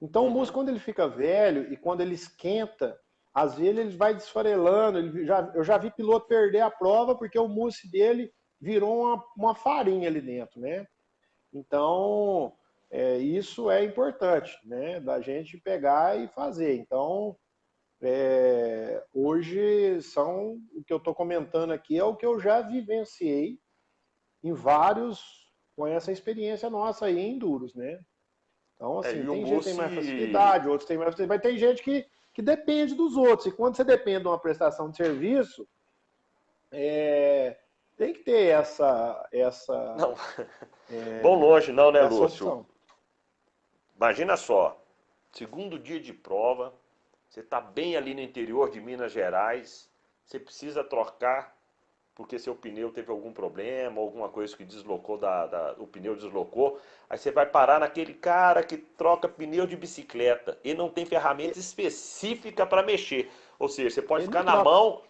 Então, o mousse, quando ele fica velho e quando ele esquenta, às vezes ele vai desfarelando. Eu já vi piloto perder a prova porque o mousse dele virou uma farinha ali dentro, né? Então, isso é importante, né? Da gente pegar e fazer. Então, hoje o que eu estou comentando aqui é o que eu já vivenciei com essa experiência nossa aí em Enduros, né? Então, assim, tem gente que tem mais facilidade, outros têm mais facilidade, mas tem gente que depende dos outros. E quando você depende de uma prestação de serviço, tem que ter essa Não. Bom longe não, né, Lúcio? Opção. Imagina só, segundo dia de prova, você está bem ali no interior de Minas Gerais, você precisa trocar porque seu pneu teve algum problema, alguma coisa que deslocou, o pneu deslocou, aí você vai parar naquele cara que troca pneu de bicicleta e não tem ferramenta específica para mexer. Ou seja, você pode ficar na mão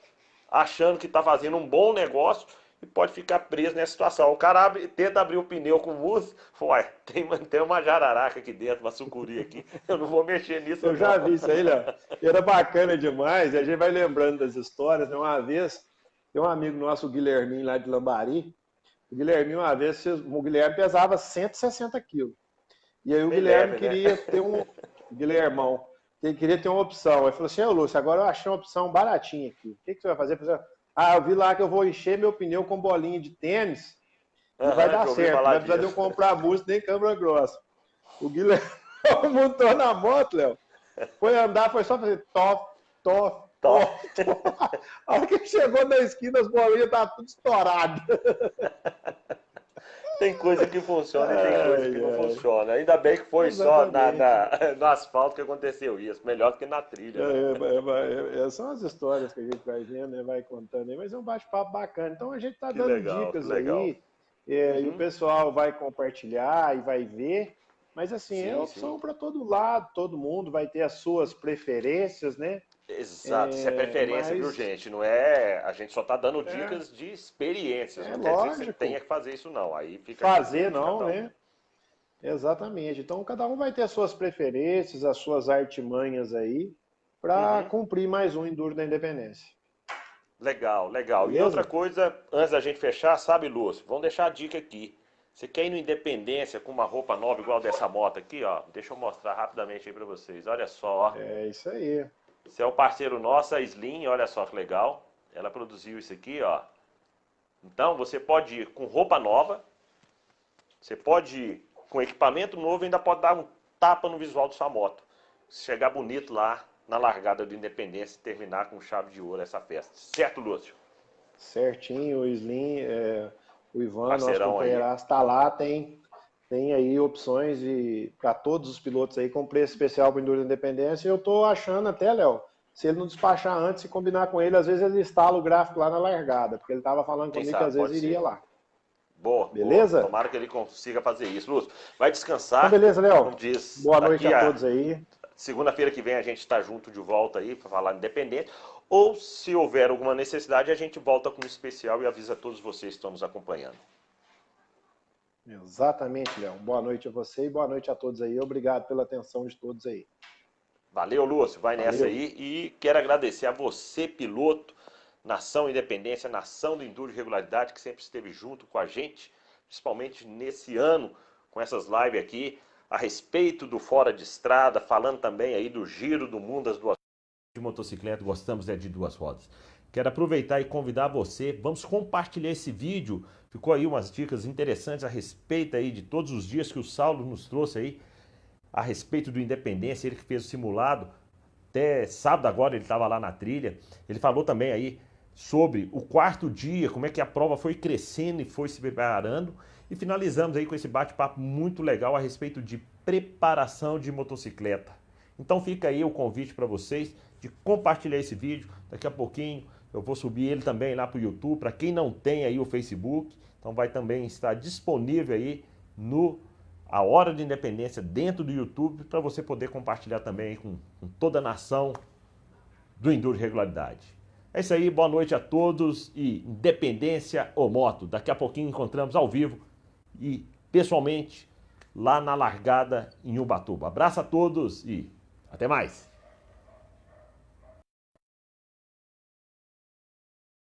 achando que está fazendo um bom negócio e pode ficar preso nessa situação. O cara tenta abrir o pneu com mousse, uai, tem uma jararaca aqui dentro, uma sucuri aqui, eu não vou mexer nisso. Eu já vi isso aí, Léo. Era bacana demais, e a gente vai lembrando das histórias. Uma vez, tem um amigo nosso, o Guilherminho, lá de Lambari. O Guilherminho, uma vez, o Guilherme pesava 160 quilos. E aí o Guilherme queria ter um... Guilhermão, ele queria ter uma opção. Ele falou assim, Lúcio, agora eu achei uma opção baratinha aqui. O que você vai fazer? Eu vi lá que eu vou encher meu pneu com bolinha de tênis e vai dar certo. Não vai precisar de eu comprar mousse nem câmara grossa. O Guilherme montou na moto, Léo. Foi andar, foi só fazer top. A hora que ele chegou na esquina, as bolinhas estavam tudo estouradas. Tem coisa que funciona e tem coisa que não funciona. Ainda bem que foi só no asfalto que aconteceu isso. Melhor do que na trilha. São as histórias que a gente vai vendo, né, vai contando aí. Mas é um bate-papo bacana. Então a gente está dando dicas aí. E o pessoal vai compartilhar e vai ver. Mas assim, é opção para todo lado. Todo mundo vai ter as suas preferências, né? Exato, isso é preferência, viu, gente? Não é. A gente só está dando dicas de experiências. Não quer dizer que você tenha que fazer isso, não. Aí fica. Fazer, não, né? Exatamente. Então, cada um vai ter as suas preferências, as suas artimanhas aí, para cumprir mais um Enduro da Independência. Legal, legal. Beleza? E outra coisa, antes da gente fechar, sabe, Lúcio? Vamos deixar a dica aqui. Você quer ir no Independência com uma roupa nova igual dessa moto aqui, ó? Deixa eu mostrar rapidamente aí para vocês. Olha só, ó. É isso aí. Esse é o parceiro nosso, a Slim, olha só que legal. Ela produziu isso aqui, ó. Então, você pode ir com roupa nova, você pode ir com equipamento novo e ainda pode dar um tapa no visual da sua moto. Chegar bonito lá na largada do Independência e terminar com chave de ouro essa festa. Certo, Lúcio? Certinho, o Slim, o Ivan, parceirão, nosso companheiro, está lá, tem aí opções para todos os pilotos aí com preço especial para o Enduro da Independência. Eu estou achando até, Léo, se ele não despachar antes e combinar com ele, às vezes ele instala o gráfico lá na largada, porque ele estava falando comigo que às vezes iria lá. Boa, beleza? Boa. Tomara que ele consiga fazer isso. Lúcio, vai descansar. Então, beleza, Léo. Como diz, boa noite a todos aí. segunda-feira que vem a gente está junto de volta aí para falar independente. Ou se houver alguma necessidade, a gente volta com um especial e avisa a todos vocês que estão nos acompanhando. Exatamente, Léo. Boa noite a você e boa noite a todos aí. Obrigado pela atenção de todos aí. Valeu, Lúcio. Vai nessa aí. E quero agradecer a você, piloto, Nação Independência, Nação do Enduro de Regularidade, que sempre esteve junto com a gente, principalmente nesse ano, com essas lives aqui, a respeito do Fora de Estrada, falando também aí do giro do mundo das duas de motocicleta, gostamos de duas rodas. Quero aproveitar e convidar você, vamos compartilhar esse vídeo, ficou aí umas dicas interessantes a respeito aí de todos os dias que o Saulo nos trouxe aí, a respeito do Independência, ele que fez o simulado, até sábado agora ele estava lá na trilha, ele falou também aí sobre o quarto dia, como é que a prova foi crescendo e foi se preparando, e finalizamos aí com esse bate-papo muito legal a respeito de preparação de motocicleta. Então fica aí o convite para vocês de compartilhar esse vídeo. Daqui a pouquinho eu vou subir ele também lá para o YouTube. Para quem não tem aí o Facebook, então vai também estar disponível aí no A Hora de Independência dentro do YouTube para você poder compartilhar também aí com toda a nação do Enduro de Regularidade. É isso aí, boa noite a todos e Independência ou Moto. Daqui a pouquinho encontramos ao vivo e pessoalmente lá na largada em Ubatuba. Abraço a todos e até mais!